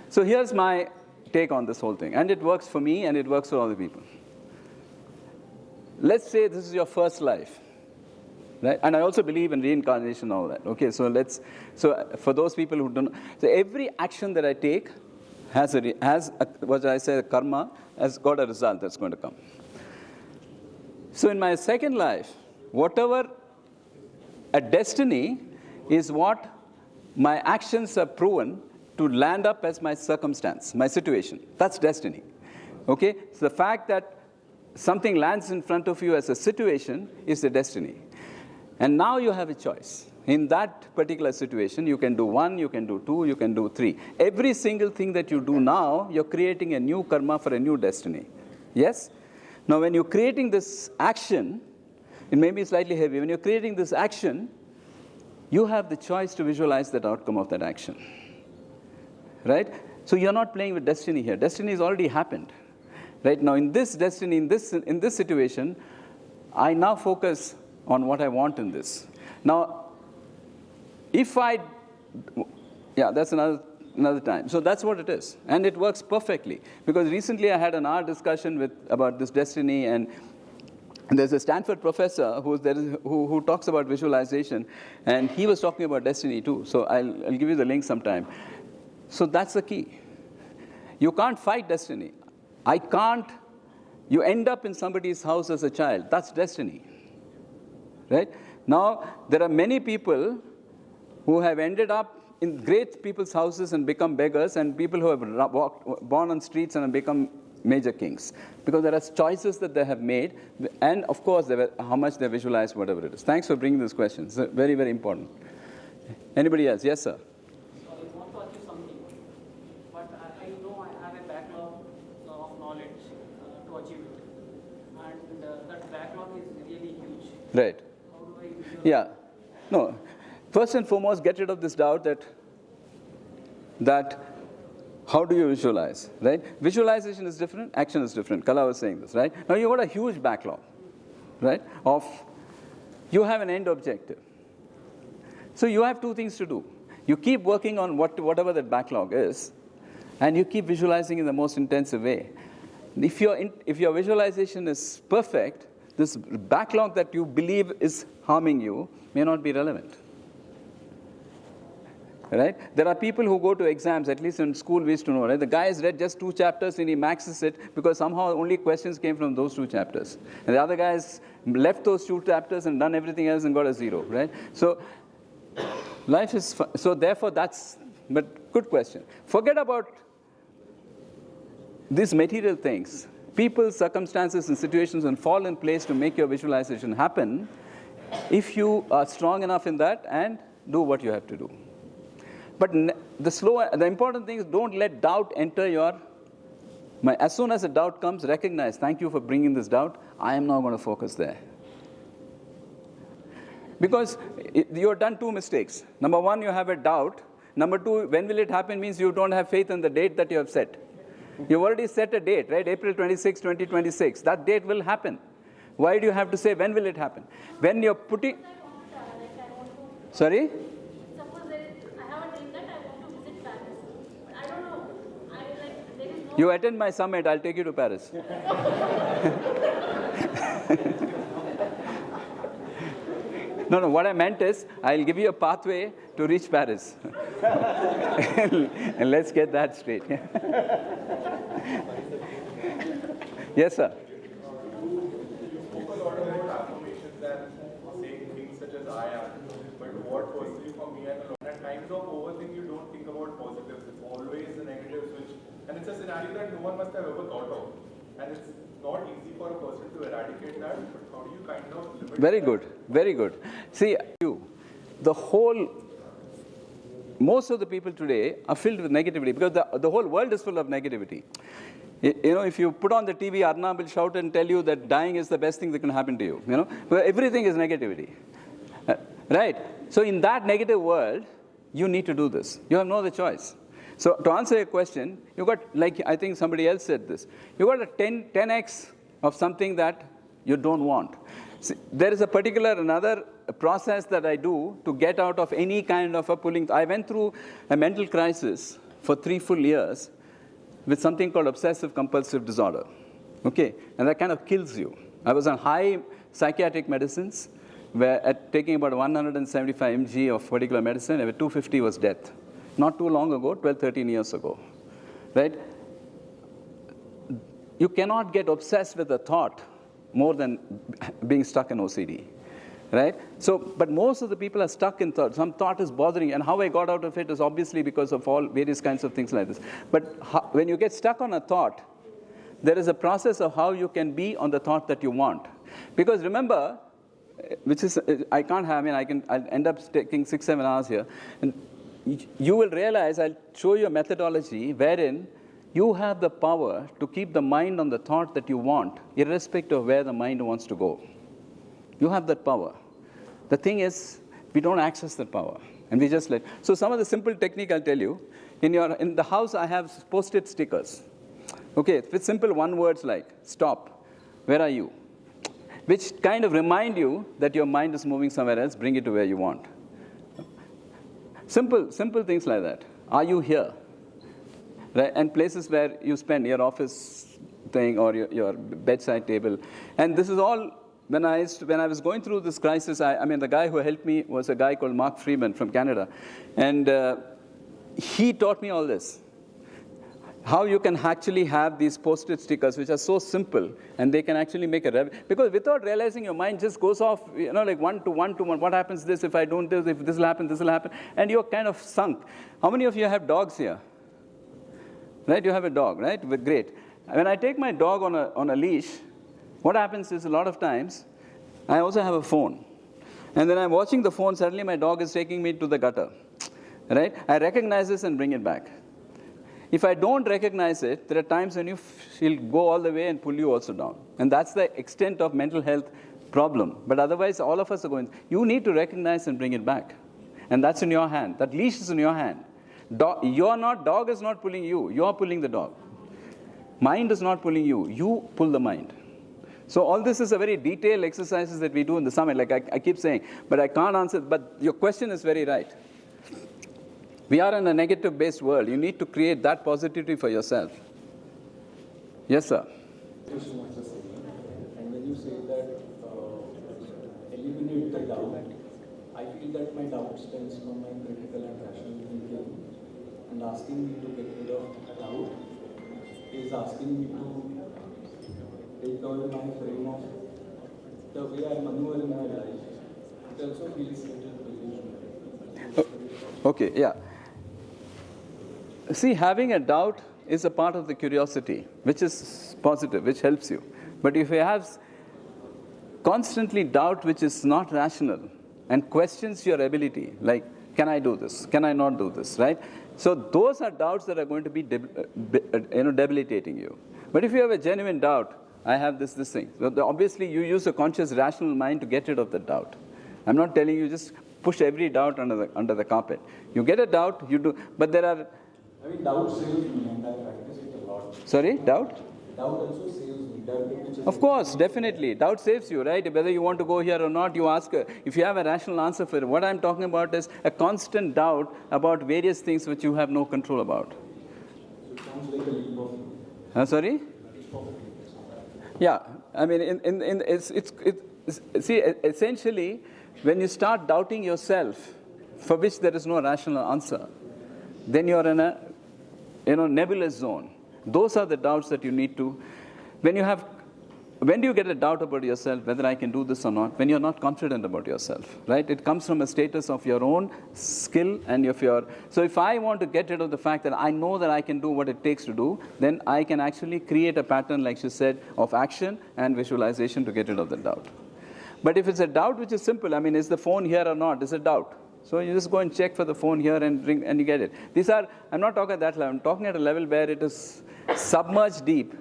So here's my take on this whole thing, and it works for me and it works for other people. Let's say this is your first life, right? And I also believe in reincarnation and all that. Okay, so for those people who don't know, so every action that I take has what I say, karma, has got a result that's going to come. So in my second life, whatever a destiny is what my actions are proven to land up as my circumstance, my situation. That's destiny. Okay? So the fact that something lands in front of you as a situation is the destiny. And now you have a choice. In that particular situation, you can do 1, you can do 2, you can do 3. Every single thing that you do now, you're creating a new karma for a new destiny. Yes? Now, when you're creating this action, it may be slightly heavy. When you're creating this action, you have the choice to visualize that outcome of that action. Right? So you're not playing with destiny here. Destiny has already happened. Right? Now, in this destiny, in this situation, I now focus on what I want in this. Now, that's another time. So that's what it is. And it works perfectly. Because recently I had an hour discussion about this destiny, and there's a Stanford professor who talks about visualization, and he was talking about destiny too. So I'll give you the link sometime. So that's the key. You can't fight destiny. You end up in somebody's house as a child. That's destiny. Right? Now, there are many people who have ended up in great people's houses and become beggars, and people who have born on streets and have become major kinks. Because there are choices that they have made, and of course, how much they visualize whatever it is. Thanks for bringing this question. It's very, very important. Anybody else? Yes, sir.
So I want to achieve something, but I know I have a backlog of knowledge to achieve it. And that backlog is really huge.
Right.
How do I visualize?
Yeah. No. First and foremost, get rid of this doubt that how do you visualize, right? Visualization is different, action is different. Kala was saying this, right? Now you've got a huge backlog, right? You have an end objective. So you have two things to do. You keep working on whatever that backlog is, and you keep visualizing in the most intensive way. If your visualization is perfect, this backlog that you believe is harming you may not be relevant. Right? There are people who go to exams, at least in school we used to know, right? The guy has read just 2 chapters and he maxes it because somehow only questions came from those 2 chapters. And the other guy has left those 2 chapters and done everything else and got a 0, right? So life is fun. So therefore but good question. Forget about these material things. People, circumstances, and situations will fall in place to make your visualization happen if you are strong enough in that and do what you have to do. But the important thing is don't let doubt enter your mind. As soon as a doubt comes, recognize, thank you for bringing this doubt. I am not going to focus there. Because you have done 2 mistakes. Number 1, you have a doubt. Number 2, when will it happen means you don't have faith in the date that you have set. You've already set a date, right? April 26, 2026. That date will happen. Why do you have to say when will it happen? When you're putting... Sorry? You attend my summit, I'll take you to Paris. No, what I meant is, I'll give you a pathway to reach Paris. And let's get that straight. Yes, sir.
You spoke a lot about affirmations and saying things such as I am. But what personally for me, at times of overthink, you don't think about positives. It's always the negatives, and it's a scenario that no one must have ever thought of. And it's not easy for a person to eradicate that, but how do you kind of limit
Very
that?
good, very good. See, most of the people today are filled with negativity because the whole world is full of negativity. You know, if you put on the TV, Arnab will shout and tell you that dying is the best thing that can happen to you. You know, everything is negativity. Right? So in that negative world, you need to do this. You have no other choice. So to answer your question, you got, like I think somebody else said this, you got a 10x of something that you don't want. See, there is another process that I do to get out of any kind of a pulling. I went through a mental crisis for 3 full years with something called obsessive compulsive disorder. Okay, and that kind of kills you. I was on high psychiatric medicines, taking about 175 mg of particular medicine, and 250 was death. Not too long ago, 12, 13 years ago, right? You cannot get obsessed with a thought more than being stuck in OCD, right? So, but most of the people are stuck in thought. Some thought is bothering you, and how I got out of it is obviously because of all various kinds of things like this. But when you get stuck on a thought, there is a process of how you can be on the thought that you want. Because remember, I'll end up taking 6-7 hours here, and you will realize, I'll show you a methodology wherein you have the power to keep the mind on the thought that you want, irrespective of where the mind wants to go. You have that power. The thing is, we don't access that power, and we just let. So some of the simple technique I'll tell you. In the house, I have post-it stickers. Okay, with simple 1 words like stop, where are you, which kind of remind you that your mind is moving somewhere else. Bring it to where you want. Simple things like that. Are you here? Right? And places where you spend your office thing or your bedside table. And this is all, when I was going through this crisis, the guy who helped me was a guy called Mark Freeman from Canada. And he taught me all this. How you can actually have these post-it stickers, which are so simple, and they can actually make because without realizing, your mind just goes off, like one to one. What happens this if I don't this? If this will happen, and you're kind of sunk. How many of you have dogs here? Right, you have a dog, right? Great. when I take my dog on a leash, what happens is a lot of times, I also have a phone. And then I'm watching the phone, suddenly my dog is taking me to the gutter, right? I recognize this and bring it back. If I don't recognize it, there are times when she'll go all the way and pull you also down. And that's the extent of mental health problem. But otherwise, all of us are going, you need to recognize and bring it back. And that's in your hand. That leash is in your hand. Dog is not pulling you. You're pulling the dog. Mind is not pulling you. You pull the mind. So all this is a very detailed exercises that we do in the summit. Like I keep saying, but I can't answer. But your question is very right. We are in a negative-based world. You need to create that positivity for yourself. Yes, sir.
And when you say that eliminate the doubt, I feel that my doubt stems from my critical and rational thinking. And asking me to get rid of doubt is asking me to take away my frame of the way I maneuver in my life. It also feels a little delusional.
Okay, yeah. See, having a doubt is a part of the curiosity, which is positive, which helps you. But if you have constantly doubt which is not rational and questions your ability, like, can I do this? Can I not do this, right? So those are doubts that are going to be debilitating you. But if you have a genuine doubt, I have this thing. So obviously, you use a conscious, rational mind to get rid of the doubt. I'm not telling you just push every doubt under the carpet. You get a doubt, you do, but there are...
I mean, doubt saves me, and I practice it a lot.
Sorry, doubt?
Doubt also saves me.
Of course, definitely. Doubt saves you, right? Whether you want to go here or not, you ask, if you have a rational answer for it. What I'm talking about is a constant doubt about various things which you have no control about.
So it sounds like a leap of faith.
Sorry? Yeah, I mean, see, essentially, when you start doubting yourself, for which there is no rational answer, then you're in a nebulous zone. Those are the doubts that you need to. When do you get a doubt about yourself, whether I can do this or not? When you're not confident about yourself, right? It comes from a status of your own skill and of your. So if I want to get rid of the fact that I know that I can do what it takes to do, then I can actually create a pattern, like she said, of action and visualization to get rid of the doubt. But if it's a doubt which is simple, I mean, is the phone here or not? It's a doubt. So you just go and check for the phone here and ring, and you get it. I'm not talking at that level. I'm talking at a level where it is submerged deep,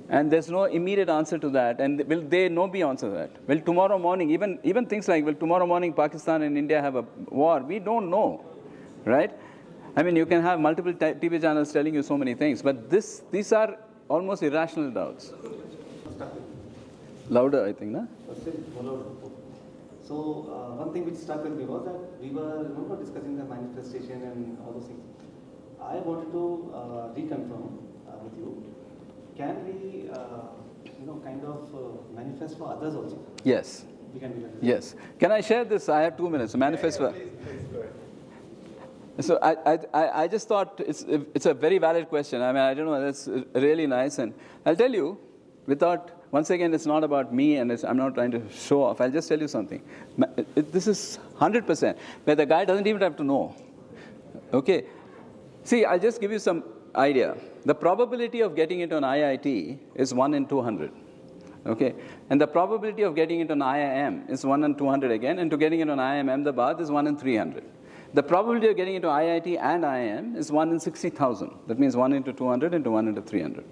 and there's no immediate answer to that. And will there no be answer to that? Will tomorrow morning, even things like, will tomorrow morning Pakistan and India have a war? We don't know, right? I mean, you can have multiple TV channels telling you so many things, but these are almost irrational doubts. Louder, I think, no?
So one thing which struck with me was that we were discussing the manifestation and all those things. I wanted to reconfirm with you. Can we, manifest for others also?
Yes.
We can do that.
Yes. Can I share this? I have 2 minutes. Manifest for.
Please go ahead.
So I just thought it's a very valid question. I mean, I don't know. That's really nice, and I'll tell you without. Once again, it's not about me, and I'm not trying to show off. I'll just tell you something. This is 100%, where the guy doesn't even have to know. Okay? See, I'll just give you some idea. The probability of getting into an IIT is 1 in 200. Okay? And the probability of getting into an IIM is 1 in 200 again, and to getting into an IIM Ahmedabad is 1 in 300. The probability of getting into IIT and IIM is 1 in 60,000. That means 1 into 200 into 1 into 300.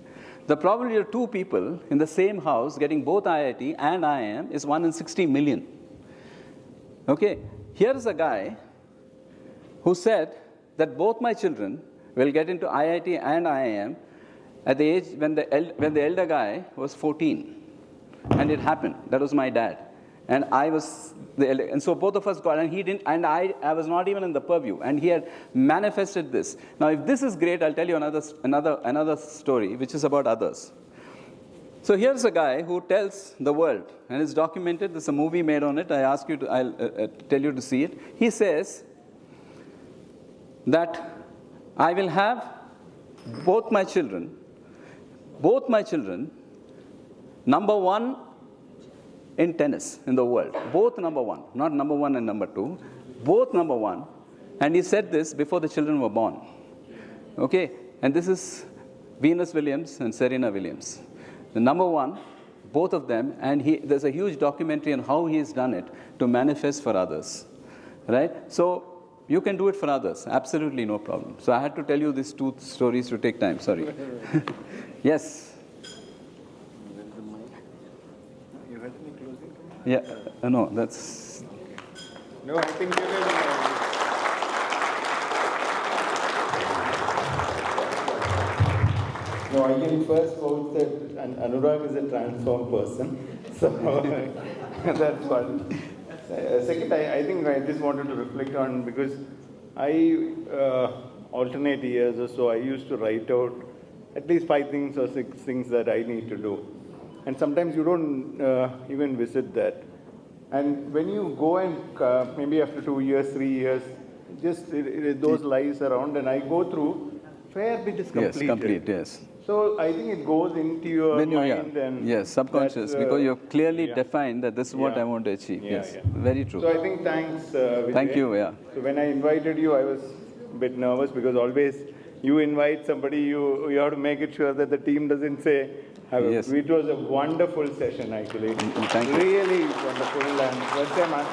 The probability of 2 people in the same house getting both IIT and IIM is 1 in 60 million. Okay, here is a guy who said that both my children will get into IIT and IIM at the age when the elder guy was 14. And it happened. That was my dad. And I was the elder. And so both of us got, and he didn't, and I was not even in the purview. And he had manifested this. Now, if this is great, I'll tell you another story, which is about others. So here's a guy who tells the world, and it's documented. There's a movie made on it. I'll tell you to see it. He says that I will have both my children, number 1 in tennis in the world. Both number 1, not number 1 and number 2, both number 1. And he said this before the children were born. Okay, and this is Venus Williams and Serena Williams. The number one, both of them, and there's a huge documentary on how he's done it to manifest for others, right? So you can do it for others, absolutely no problem. So I had to tell you these two stories to take time, sorry. Yes?
You had any closing comments?
Yeah, no, that's...
No, I think you will... No, I can first vote that Anurag is a transformed person. So that's one. Second, I think I just wanted to reflect on, because I alternate years or so, I used to write out at least 5 things or 6 things that I need to do. And sometimes you don't even visit that. And when you go and maybe after 2 years, 3 years, just those lies around, and I go through, fair bit is completed.
Yes, complete, yes.
So I think it goes into your mind and
yes, subconscious, because you've clearly defined that this is what I want to achieve. Yes, very true.
So I think thanks, Vijay.
Thank you, yeah.
So when I invited you, I was a bit nervous, because always you invite somebody, you have to make it sure that the team doesn't say,
yes.
It was a wonderful session actually.
Thank you.
Really wonderful. And first time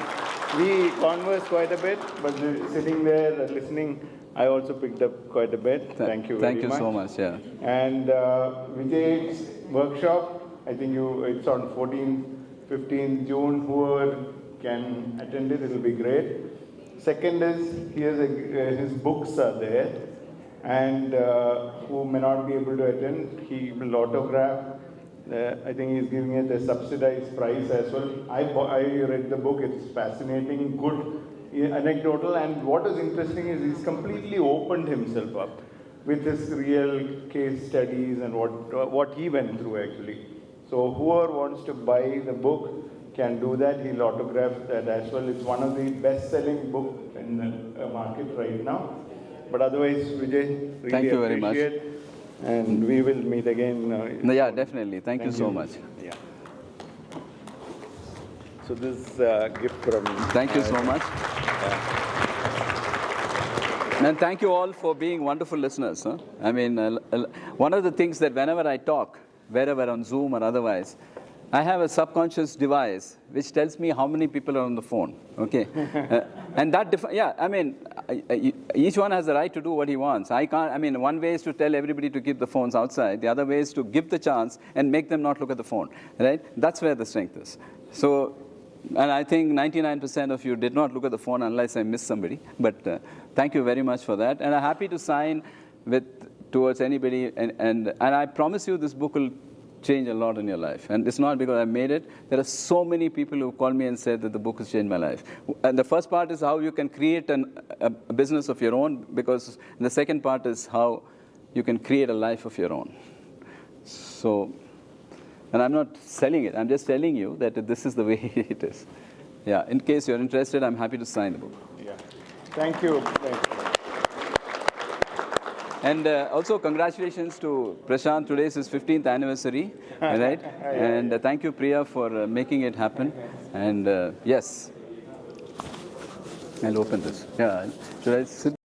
we conversed quite a bit, but sitting there listening, I also picked up quite a bit. Thank you very much.
Thank you so much, yeah.
And Vijay's workshop, I think it's on 14, 15 June. Whoever can attend it, it will be great. Second is, his books are there. And who may not be able to attend, he will autograph. I think he's giving it a subsidized price as well. I read the book, it's fascinating, good, anecdotal, and what is interesting is he's completely opened himself up with his real case studies and what he went through actually. So whoever wants to buy the book can do that. He'll autograph that as well. It's one of the best-selling books in the market right now. But otherwise, Vijay, really
thank you very much.
And we will meet again.
Yeah, definitely. Thank you so much.
Yeah. So this gift from...
Thank you so much. And thank you all for being wonderful listeners. Huh? I mean, one of the things that whenever I talk, wherever on Zoom or otherwise, I have a subconscious device which tells me how many people are on the phone, okay? And that, each one has the right to do what he wants. One way is to tell everybody to keep the phones outside. The other way is to give the chance and make them not look at the phone, right? That's where the strength is. So, and I think 99% of you did not look at the phone unless I missed somebody. But thank you very much for that. And I'm happy to sign towards anybody. And I promise you this book will change a lot in your life. And it's not because I made it. There are so many people who call me and said that the book has changed my life. And the first part is how you can create a business of your own, because the second part is how you can create a life of your own. So, and I'm not selling it. I'm just telling you that this is the way it is. Yeah, in case you're interested, I'm happy to sign the book.
Yeah. Thank you.
And also, congratulations to Prashant. Today is his 15th anniversary, right? And thank you, Priya, for making it happen. And yes, I'll open this. Yeah, should I sit?